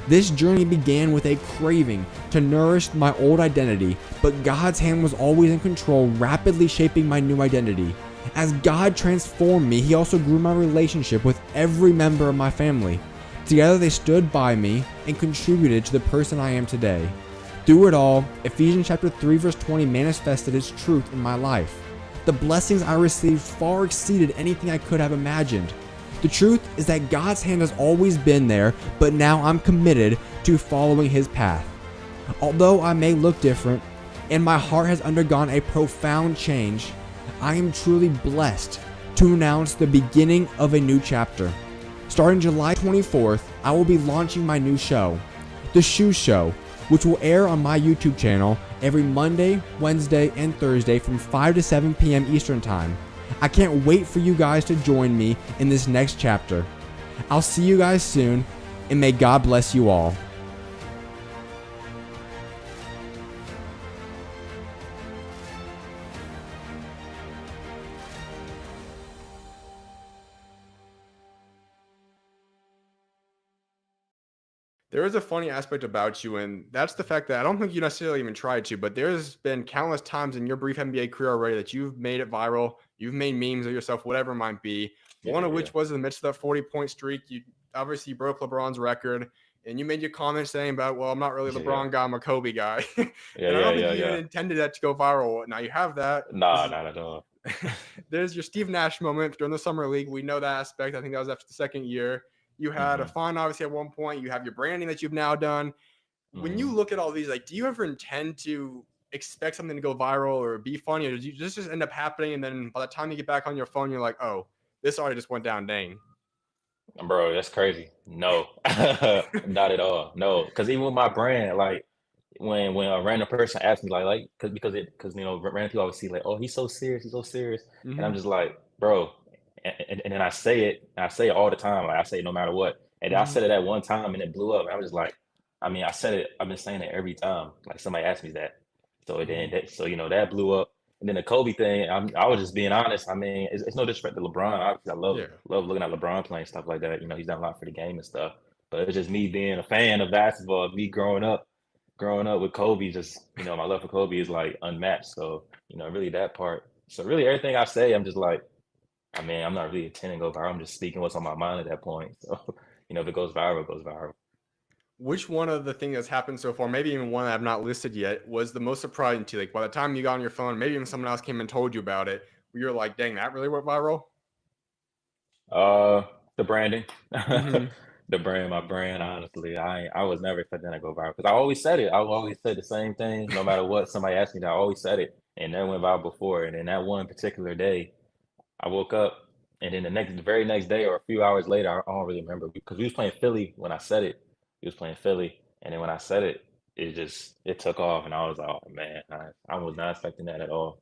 This journey began with a craving to nourish my old identity, but God's hand was always in control, rapidly shaping my new identity. As God transformed me, He also grew my relationship with every member of my family. Together they stood by me and contributed to the person I am today. Through it all, Ephesians chapter 3 verse 20 manifested its truth in my life. The blessings I received far exceeded anything I could have imagined. The truth is that God's hand has always been there, but now I'm committed to following His path. Although I may look different, and my heart has undergone a profound change, I am truly blessed to announce the beginning of a new chapter. Starting July 24th, I will be launching my new show, the SchuZ Show, which will air on my YouTube channel every Monday, Wednesday, and Thursday from 5 to 7 p.m. Eastern Time. I can't wait for you guys to join me in this next chapter. I'll see you guys soon, and may God bless you all. There is a funny aspect about you, and that's the fact that I don't think you necessarily even tried to, but there's been countless times in your brief NBA career already that you've made it viral. You've made memes of yourself, whatever it might be. One of which was in the midst of that 40-point streak. You obviously broke LeBron's record, and you made your comment saying about, well, I'm not really a LeBron guy, I'm a Kobe guy. And I don't think you even intended that to go viral. Now you have that. Nah, not at all. There's your Steve Nash moment during the Summer League. We know that aspect. I think that was after the second year. You had a fun, obviously, at one point. You have your branding that you've now done. When you look at all these, like, do you ever intend to expect something to go viral or be funny, or does you just end up happening, and then by the time you get back on your phone, you're like, oh, this already just went down, dang. Bro, that's crazy. No, not at all. No, because even with my brand, like when a random person asks me, because random people always see like, oh, he's so serious, and I'm just like, bro. And then I say it all the time. Like I say it no matter what. And I said it at one time and it blew up. I was just like, I mean, I said it. I've been saying it every time. Like somebody asked me that. So that blew up. And then the Kobe thing, I was just being honest. I mean, it's no disrespect to LeBron. Obviously, I Yeah. love looking at LeBron playing stuff like that. You know, he's done a lot for the game and stuff. But it's just me being a fan of basketball, me growing up with Kobe. Just my love for Kobe is like unmatched. So really that part. So really everything I say, I'm just like, I mean, I'm not really intending to go viral. I'm just speaking what's on my mind at that point. So if it goes viral, it goes viral. Which one of the things that's happened so far, maybe even one that I've not listed yet, was the most surprising to you? Like by the time you got on your phone, maybe even someone else came and told you about it, where you're like, dang, that really went viral? Uh, the branding, Mm-hmm. my brand. Honestly, I was never expecting that to go viral because I always said it. I always said the same thing, no matter what somebody asked me. That I always said it, and never went viral before. And then that one particular day, I woke up, and then the very next day, or a few hours later, I don't really remember because we was playing Philly when I said it. We was playing Philly, and then when I said it, it took off, and I was like, oh man, I was not expecting that at all.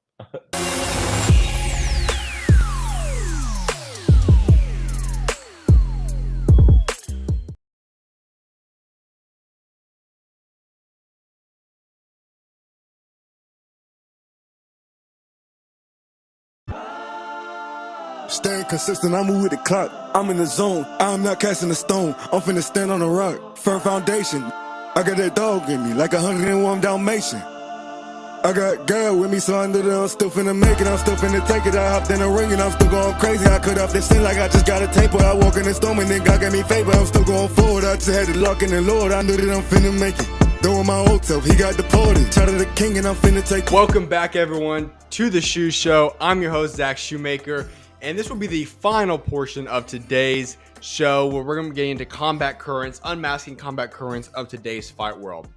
Staying consistent, I move with the clock. I'm in the zone, I'm not casting a stone. I'm finna stand on a rock, firm foundation. I got that dog in me, like 101 Dalmatian. I got girl with me, so I know that I'm still finna make it. I'm still finna take it. I hopped in the ring and I'm still going crazy. I cut off this sin like I just got a taper. I walk in the storm and then God gave me favor. I'm still going forward. I just had the luck in the Lord. I knew that I'm finna make it. Doing my old self, he got deported. Shout out to the king and I'm finna take it. Welcome back, everyone, to the SchuZ Show. I'm your host, Zach Shoemaker, and this will be the final portion of today's show where we're going to get into combat currents, unmasking combat currents of today's fight world.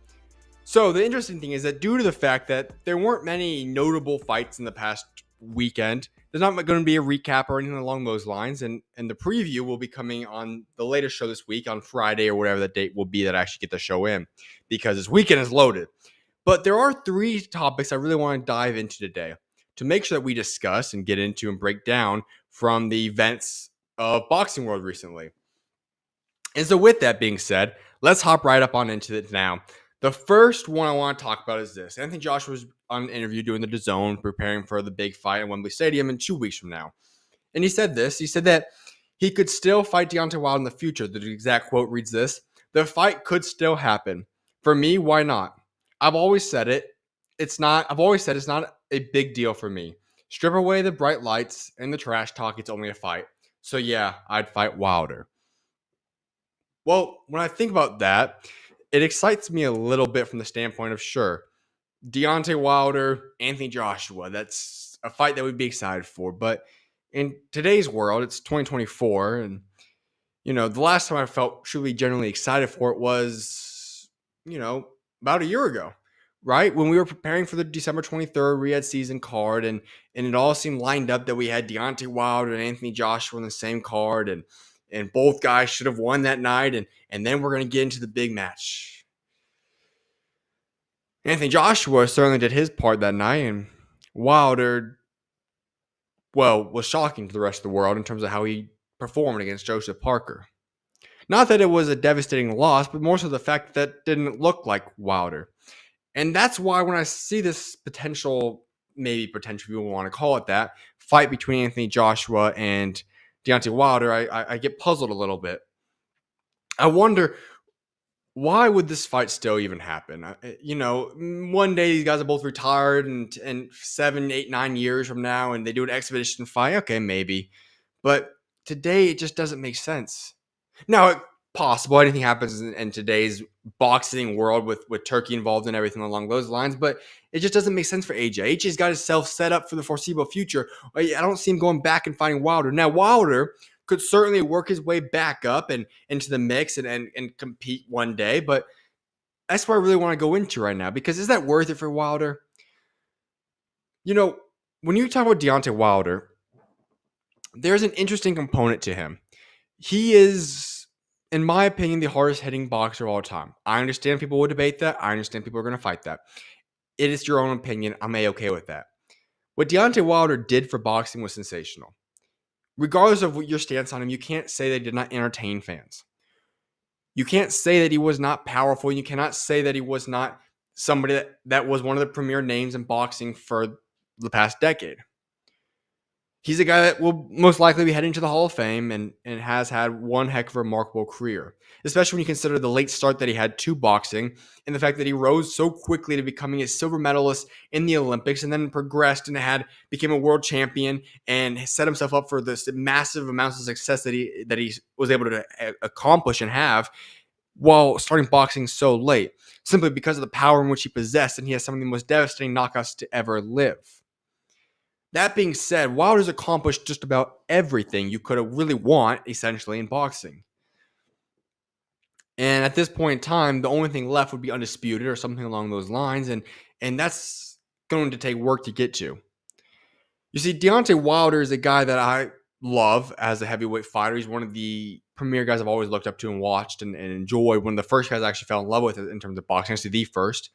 So the interesting thing is that due to the fact that there weren't many notable fights in the past weekend, there's not going to be a recap or anything along those lines, and the preview will be coming on the latest show this week on Friday or whatever the date will be that I actually get the show in, because this weekend is loaded. But there are three topics I really want to dive into today to make sure that we discuss and get into and break down from the events of boxing world recently. And so with that being said, let's hop right up on into it now. The first one I want to talk about is this. Anthony Joshua was on an interview doing the DAZN, preparing for the big fight at Wembley Stadium in 2 weeks from now. And he said this. He said that he could still fight Deontay Wilder in the future. The exact quote reads this: "The fight could still happen. For me, why not? I've always said it. It's not a big deal for me. Strip away the bright lights and the trash talk. It's only a fight. So yeah, I'd fight Wilder." Well, when I think about that, it excites me a little bit from the standpoint of, sure, Deontay Wilder, Anthony Joshua, that's a fight that we'd be excited for. But in today's world, it's 2024. And, the last time I felt truly generally excited for it was, about a year ago, right? When we were preparing for the December 23rd Riyadh season card, and it all seemed lined up that we had Deontay Wilder and Anthony Joshua on the same card, and both guys should have won that night, and then we're going to get into the big match. Anthony Joshua certainly did his part that night, and Wilder, was shocking to the rest of the world in terms of how he performed against Joseph Parker. Not that it was a devastating loss, but more so the fact that didn't look like Wilder. And that's why when I see this potential, people want to call it that, fight between Anthony Joshua and Deontay Wilder, I get puzzled a little bit. I wonder, why would this fight still even happen? One day these guys are both retired, and 7, 8, 9 years from now, and they do an exhibition fight. Okay, maybe. But today it just doesn't make sense. Now, possible anything happens in today's boxing world with Turkey involved and everything along those lines, but it just doesn't make sense for AJ. AJ's got himself set up for the foreseeable future. I don't see him going back and fighting Wilder. Now, Wilder could certainly work his way back up and into the mix and compete one day, but that's what I really want to go into right now, because is that worth it for Wilder? When you talk about Deontay Wilder, there's an interesting component to him. He is, in my opinion, the hardest hitting boxer of all time. I understand people will debate that. I understand people are going to fight that. It is your own opinion. I'm okay with that. What Deontay Wilder did for boxing was sensational. Regardless of what your stance on him, you can't say that he did not entertain fans. You can't say that he was not powerful. You cannot say that he was not somebody that was one of the premier names in boxing for the past decade. He's a guy that will most likely be heading to the Hall of Fame and has had one heck of a remarkable career, especially when you consider the late start that he had to boxing and the fact that he rose so quickly to becoming a silver medalist in the Olympics and then progressed and became a world champion and set himself up for this massive amounts of success that he was able to accomplish and have while starting boxing so late, simply because of the power in which he possessed, and he has some of the most devastating knockouts to ever live. That being said, Wilder's accomplished just about everything you could really want, essentially, in boxing. And at this point in time, the only thing left would be undisputed or something along those lines, and that's going to take work to get to. You see, Deontay Wilder is a guy that I love as a heavyweight fighter. He's one of the premier guys I've always looked up to and watched and enjoyed. One of the first guys I actually fell in love with in terms of boxing, actually the first.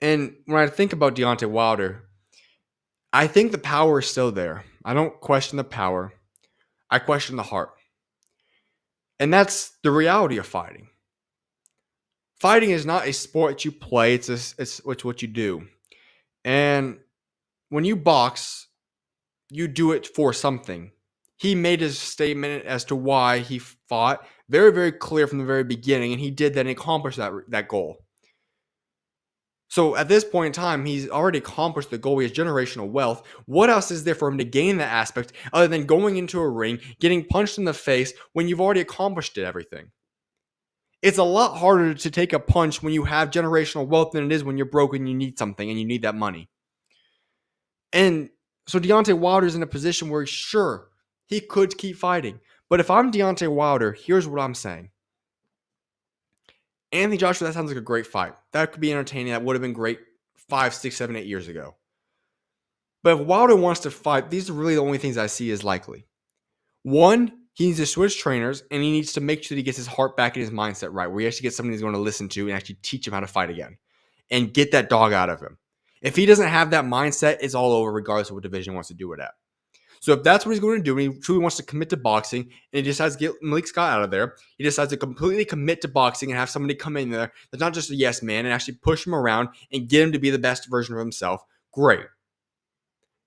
And when I think about Deontay Wilder, I think the power is still there. I don't question the power. I question the heart. And that's the reality of fighting. Fighting is not a sport you play. It's what you do. And when you box, you do it for something. He made his statement as to why he fought very, very clear from the very beginning. And he did that and accomplished that goal. So at this point in time, he's already accomplished the goal. He has generational wealth. What else is there for him to gain that aspect other than going into a ring, getting punched in the face when you've already accomplished everything? It's a lot harder to take a punch when you have generational wealth than it is when you're broke and you need something and you need that money. And so Deontay Wilder's in a position where, sure, he could keep fighting. But if I'm Deontay Wilder, here's what I'm saying. Anthony Joshua, that sounds like a great fight. That could be entertaining. That would have been great 5, 6, 7, 8 years ago. But if Wilder wants to fight, these are really the only things I see as likely. One, he needs to switch trainers, and he needs to make sure that he gets his heart back and his mindset right, where he actually gets somebody he's going to listen to and actually teach him how to fight again and get that dog out of him. If he doesn't have that mindset, it's all over regardless of what division he wants to do it at. So if that's what he's going to do, and he truly wants to commit to boxing, and he decides to get Malik Scott out of there, he decides to completely commit to boxing and have somebody come in there that's not just a yes man and actually push him around and get him to be the best version of himself, great.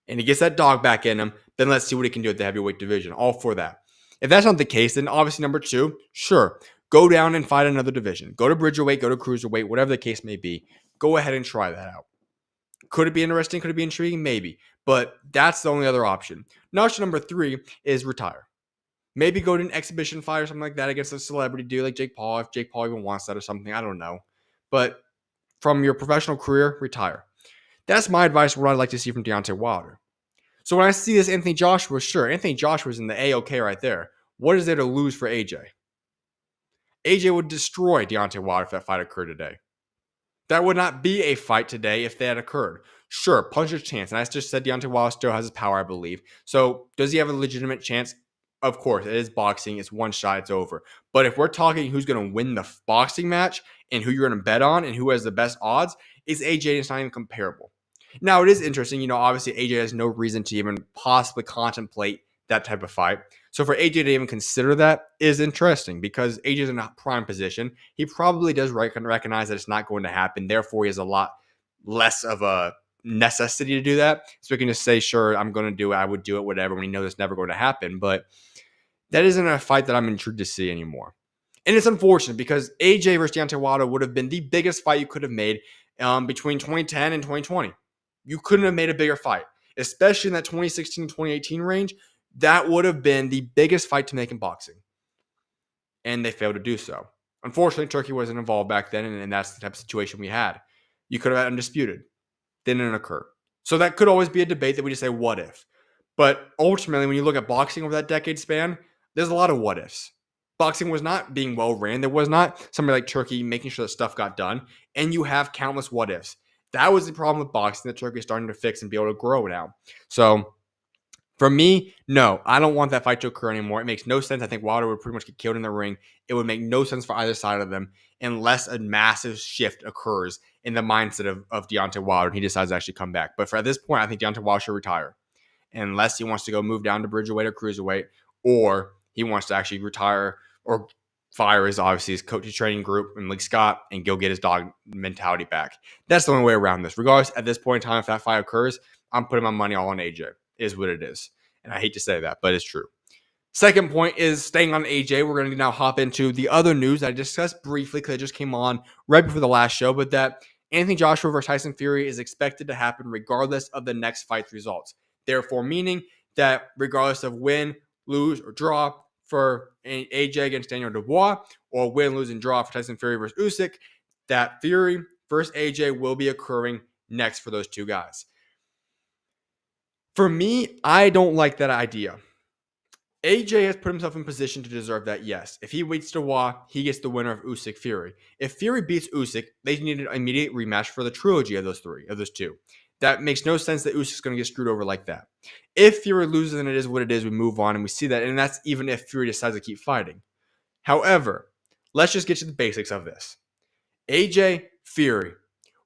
And he gets that dog back in him, then let's see what he can do at the heavyweight division. All for that. If that's not the case, then obviously number 2, sure, go down and fight another division. Go to bridgerweight, go to cruiserweight, whatever the case may be. Go ahead and try that out. Could it be interesting? Could it be intriguing? Maybe. But that's the only other option. Now, option number 3 is retire. Maybe go to an exhibition fight or something like that against a celebrity dude like Jake Paul, if Jake Paul even wants that or something. I don't know. But from your professional career, retire. That's my advice, what I'd like to see from Deontay Wilder. So when I see this Anthony Joshua, sure, Anthony Joshua's in the A-OK right there. What is there to lose for AJ? AJ would destroy Deontay Wilder if that fight occurred today. That would not be a fight today if that occurred. Sure, puncher's chance. And I just said Deontay Wilder still has his power, I believe. So does he have a legitimate chance? Of course, it is boxing. It's one shot, it's over. But if we're talking who's going to win the boxing match and who you're going to bet on and who has the best odds, it's AJ and it's not even comparable. Now, it is interesting. Obviously AJ has no reason to even possibly contemplate that type of fight. So for AJ to even consider that is interesting because AJ's in a prime position. He probably does recognize that it's not going to happen. Therefore, he has a lot less of a necessity to do that. So he can just say, sure, I'm going to do it. I would do it, whatever, when he knows it's never going to happen. But that isn't a fight that I'm intrigued to see anymore. And it's unfortunate because AJ versus Deontay Wilder would have been the biggest fight you could have made between 2010 and 2020. You couldn't have made a bigger fight, especially in that 2016, 2018 range. That would have been the biggest fight to make in boxing. And they failed to do so. Unfortunately, Turkey wasn't involved back then, and that's the type of situation we had. You could have had undisputed. Didn't occur. So that could always be a debate that we just say, what if? But ultimately, when you look at boxing over that decade span, there's a lot of what ifs. Boxing was not being well ran. There was not somebody like Turkey making sure that stuff got done. And you have countless what ifs. That was the problem with boxing that Turkey is starting to fix and be able to grow now. So for me, no, I don't want that fight to occur anymore. It makes no sense. I think Wilder would pretty much get killed in the ring. It would make no sense for either side of them unless a massive shift occurs in the mindset of Deontay Wilder and he decides to actually come back. But at this point, I think Deontay Wilder should retire unless he wants to go move down to bridgerweight or cruiserweight, or he wants to actually retire or fire his coaching training group and Malik Scott and go get his dog mentality back. That's the only way around this. Regardless, at this point in time, if that fight occurs, I'm putting my money all on AJ. It is what it is. And I hate to say that, but it's true. Second point is staying on AJ. We're going to now hop into the other news that I discussed briefly because it just came on right before the last show, but that Anthony Joshua versus Tyson Fury is expected to happen regardless of the next fight's results. Therefore, meaning that regardless of win, lose, or draw for AJ against Daniel Dubois, or win, lose, and draw for Tyson Fury versus Usyk, that Fury versus AJ will be occurring next for those two guys. For me, I don't like that idea. AJ has put himself in position to deserve that, yes. If he beats Dubois, he gets the winner of Usyk Fury. If Fury beats Usyk, they need an immediate rematch for the trilogy of those two. That makes no sense that Usyk's going to get screwed over like that. If Fury loses, then it is what it is. We move on and we see that. And that's even if Fury decides to keep fighting. However, let's just get to the basics of this. AJ, Fury.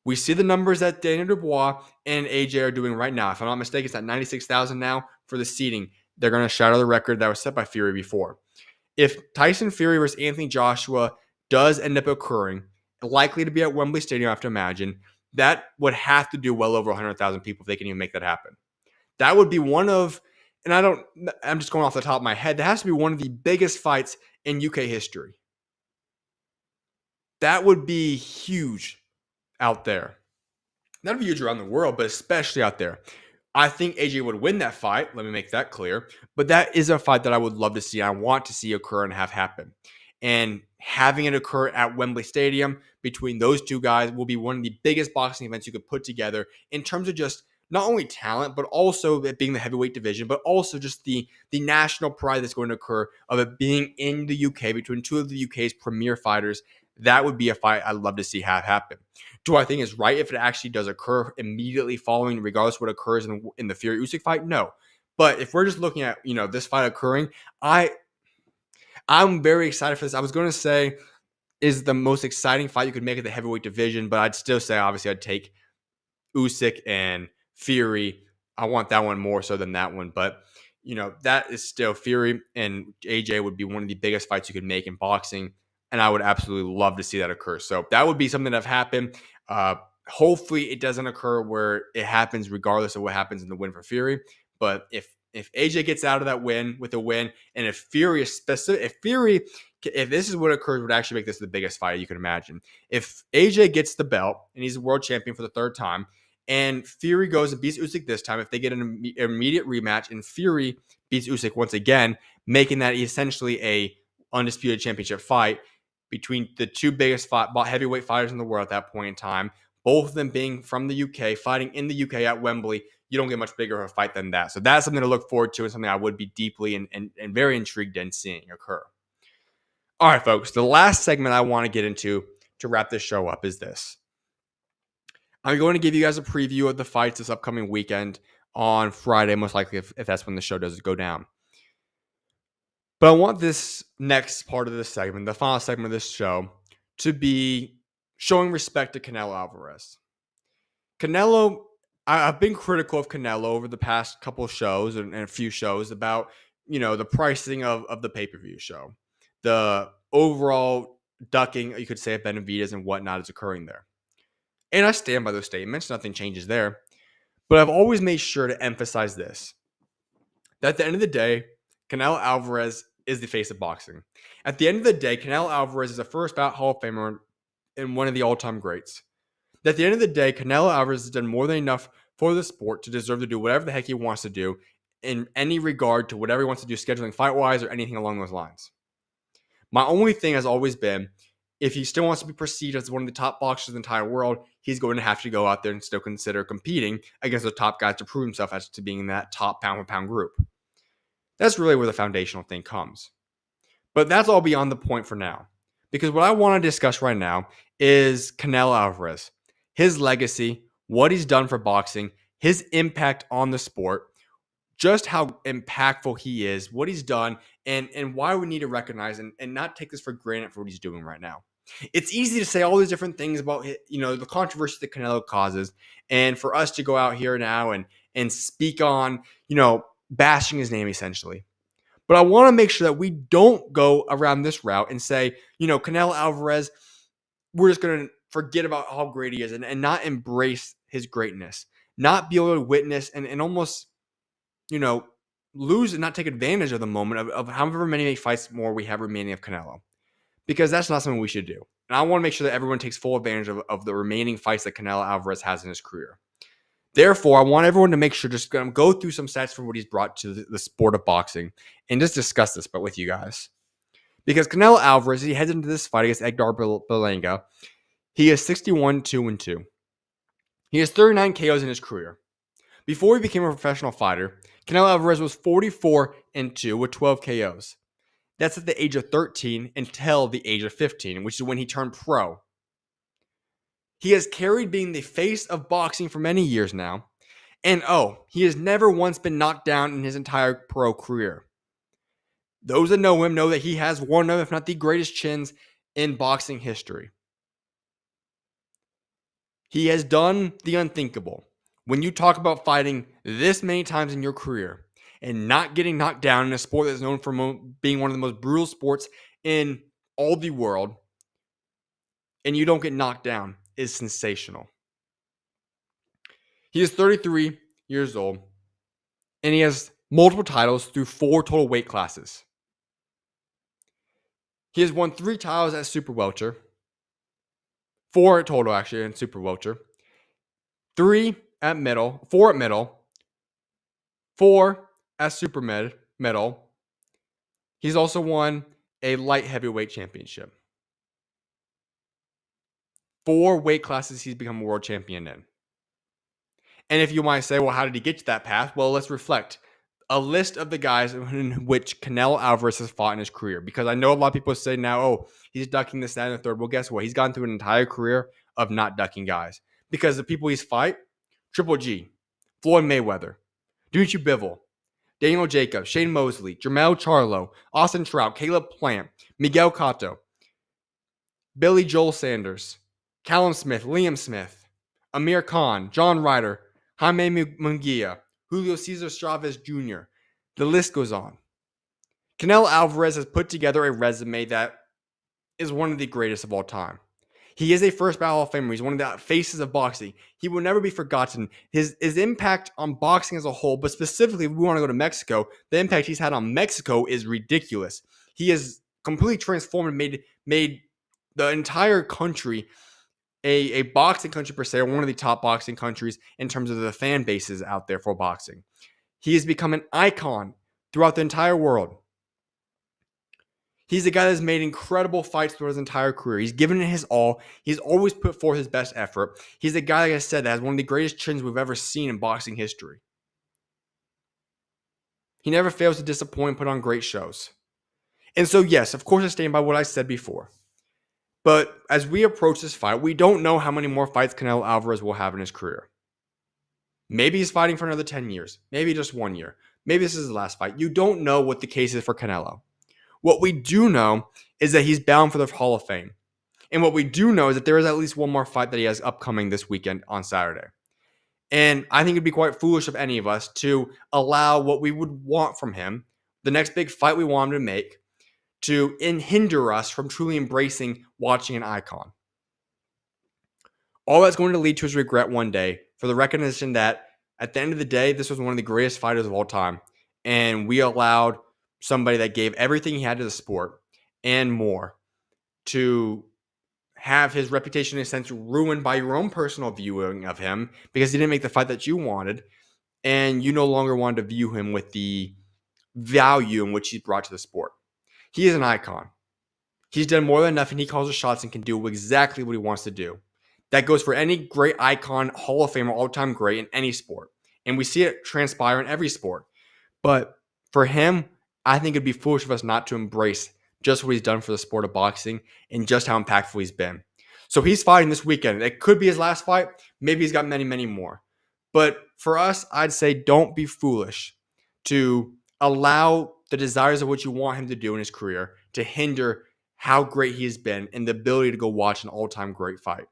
We see the numbers that Daniel Dubois and AJ are doing right now. If I'm not mistaken, it's at 96,000 now for the seeding. They're going to shatter the record that was set by Fury before. If Tyson Fury versus Anthony Joshua does end up occurring, likely to be at Wembley Stadium, I have to imagine, that would have to do well over 100,000 people if they can even make that happen. That would be one of, and I'm just going off the top of my head, that has to be one of the biggest fights in UK history. That would be huge out there. That would be huge around the world, but especially out there. I think AJ would win that fight. Let me make that clear. But that is a fight that I would love to see. I want to see occur and have happen. And having it occur at Wembley Stadium between those two guys will be one of the biggest boxing events you could put together in terms of just not only talent, but also it being the heavyweight division, but also just the national pride that's going to occur of it being in the UK between two of the UK's premier fighters. That would be a fight I'd love to see have happen. Do I think it's right if it actually does occur immediately following, regardless of what occurs in the Fury Usyk fight? No. But if we're just looking at, this fight occurring, I'm very excited for this. I was going to say is the most exciting fight you could make at the heavyweight division, but I'd still say obviously I'd take Usyk and Fury. I want that one more so than that one, but that is still Fury and AJ would be one of the biggest fights you could make in boxing. And I would absolutely love to see that occur. So that would be something that have happened. Hopefully it doesn't occur where it happens regardless of what happens in the win for Fury. But if AJ gets out of that win with a win, and if this is what occurs, would actually make this the biggest fight you can imagine. If AJ gets the belt and he's a world champion for the third time, and Fury goes and beats Usyk this time, if they get an immediate rematch and Fury beats Usyk once again, making that essentially a undisputed championship fight between the two biggest heavyweight fighters in the world at that point in time, both of them being from the UK, fighting in the UK at Wembley, you don't get much bigger of a fight than that. So that's something to look forward to and something I would be deeply and very intrigued in seeing occur. All right, folks, the last segment I want to get into to wrap this show up is this. I'm going to give you guys a preview of the fights this upcoming weekend on Friday, most likely if that's when the show does go down. But I want this next part of this segment, the final segment of this show, to be showing respect to Canelo Alvarez. Canelo, I've been critical of Canelo over the past couple of shows and a few shows about, the pricing of the pay-per-view show. The overall ducking, you could say, of Benavidez and whatnot is occurring there. And I stand by those statements. Nothing changes there. But I've always made sure to emphasize this. That at the end of the day, Canelo Alvarez is the face of boxing. At the end of the day, Canelo Alvarez is a first bout Hall of Famer and one of the all-time greats. At the end of the day, Canelo Alvarez has done more than enough for the sport to deserve to do whatever the heck he wants to do in any regard to whatever he wants to do, scheduling fight-wise or anything along those lines. My only thing has always been, if he still wants to be perceived as one of the top boxers in the entire world, he's going to have to go out there and still consider competing against the top guys to prove himself as to being in that top pound-for-pound group. That's really where the foundational thing comes. But that's all beyond the point for now. Because what I want to discuss right now is Canelo Alvarez, his legacy, what he's done for boxing, his impact on the sport, just how impactful he is, what he's done, and why we need to recognize and not take this for granted for what he's doing right now. It's easy to say all these different things about, the controversy that Canelo causes, and for us to go out here now and speak on, bashing his name essentially. But I want to make sure that we don't go around this route and say, Canelo Alvarez, we're just going to forget about how great he is and not embrace his greatness, not be able to witness and almost, lose and not take advantage of the moment of however many fights more we have remaining of Canelo, because that's not something we should do. And I want to make sure that everyone takes full advantage of the remaining fights that Canelo Alvarez has in his career. Therefore, I want everyone to make sure just go through some stats for what he's brought to the sport of boxing and just discuss this with you guys. Because Canelo Alvarez, he heads into this fight against Edgar Berlanga. He is 61-2-2. He has 39 KOs in his career. Before he became a professional fighter, Canelo Alvarez was 44-2 with 12 KOs. That's at the age of 13 until the age of 15, which is when he turned pro. He has carried being the face of boxing for many years now. And he has never once been knocked down in his entire pro career. Those that know him know that he has one of, if not the greatest chins in boxing history. He has done the unthinkable. When you talk about fighting this many times in your career and not getting knocked down in a sport that's known for being one of the most brutal sports in all the world, and you don't get knocked down, is sensational. He is 33 years old, and he has multiple titles through 4 total weight classes. He has won 3 titles at super welter, 4 total actually in super welter, 3 at middle, 4 at middle, 4 at super middle. He's also won a light heavyweight championship. 4 weight classes he's become a world champion in. And if you might say, well, how did he get to that path? Well, let's reflect. A list of the guys in which Canelo Alvarez has fought in his career. Because I know a lot of people say now, he's ducking this, that, and the third. Well, guess what? He's gone through an entire career of not ducking guys. Because the people he's fight, Triple G, Floyd Mayweather, Dimitri Bivol, Daniel Jacobs, Shane Mosley, Jermell Charlo, Austin Trout, Caleb Plant, Miguel Cotto, Billy Joel Sanders, Callum Smith, Liam Smith, Amir Khan, John Ryder, Jaime Munguia, Julio Cesar Chavez Jr. The list goes on. Canelo Alvarez has put together a resume that is one of the greatest of all time. He is a first ballot Hall of Famer. He's one of the faces of boxing. He will never be forgotten. His impact on boxing as a whole, but specifically if we want to go to Mexico, the impact he's had on Mexico is ridiculous. He has completely transformed and made the entire country a boxing country per se, or one of the top boxing countries in terms of the fan bases out there for boxing. He has become an icon throughout the entire world. He's a guy that's made incredible fights throughout his entire career. He's given it his all. He's always put forth his best effort. He's a guy, like I said, that has one of the greatest chins we've ever seen in boxing history. He never fails to disappoint and put on great shows. And so, yes, of course I stand by what I said before. But as we approach this fight, we don't know how many more fights Canelo Alvarez will have in his career. Maybe he's fighting for another 10 years. Maybe just 1 year. Maybe this is his last fight. You don't know what the case is for Canelo. What we do know is that he's bound for the Hall of Fame. And what we do know is that there is at least one more fight that he has upcoming this weekend on Saturday. And I think it'd be quite foolish of any of us to allow what we would want from him, the next big fight we want him to make, to hinder us from truly embracing watching an icon. All that's going to lead to is regret one day for the recognition that at the end of the day, this was one of the greatest fighters of all time. And we allowed somebody that gave everything he had to the sport and more to have his reputation in a sense ruined by your own personal viewing of him because he didn't make the fight that you wanted. And you no longer wanted to view him with the value in which he brought to the sport. He is an icon. He's done more than enough, and he calls the shots and can do exactly what he wants to do. That goes for any great icon, Hall of Famer, all-time great in any sport. And we see it transpire in every sport. But for him, I think it'd be foolish of us not to embrace just what he's done for the sport of boxing and just how impactful he's been. So he's fighting this weekend. It could be his last fight. Maybe he's got many, many more. But for us, I'd say don't be foolish to allow the desires of what you want him to do in his career to hinder how great he has been and the ability to go watch an all-time great fight.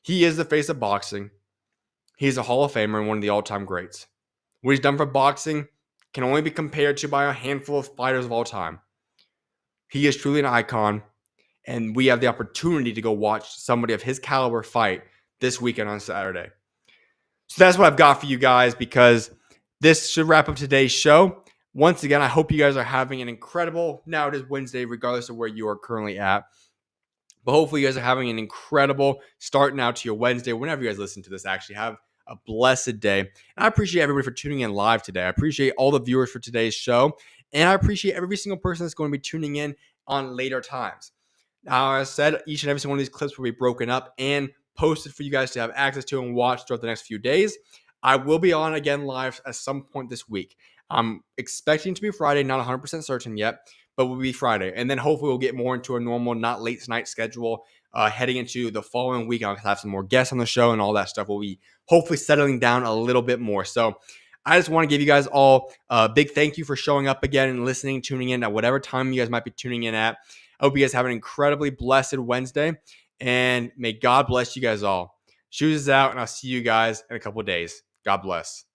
He is the face of boxing. He's a Hall of Famer and one of the all-time greats. What he's done for boxing can only be compared to by a handful of fighters of all time. He is truly an icon, and we have the opportunity to go watch somebody of his caliber fight this weekend on Saturday. So that's what I've got for you guys, because this should wrap up today's show. Once again, I hope you guys are having an incredible, now it is Wednesday, regardless of where you are currently at. But hopefully you guys are having an incredible start now to your Wednesday. Whenever you guys listen to this, actually have a blessed day. And I appreciate everybody for tuning in live today. I appreciate all the viewers for today's show. And I appreciate every single person that's going to be tuning in on later times. Now, as I said, each and every single one of these clips will be broken up and posted for you guys to have access to and watch throughout the next few days. I will be on again live at some point this week. I'm expecting to be Friday, not 100% certain yet, but will be Friday. And then hopefully we'll get more into a normal, not late night schedule heading into the following week. I'll have some more guests on the show and all that stuff will be hopefully settling down a little bit more. So I just want to give you guys all a big thank you for showing up again and listening, tuning in at whatever time you guys might be tuning in at. I hope you guys have an incredibly blessed Wednesday, and may God bless you guys all. SchuZ is out, and I'll see you guys in a couple of days. God bless.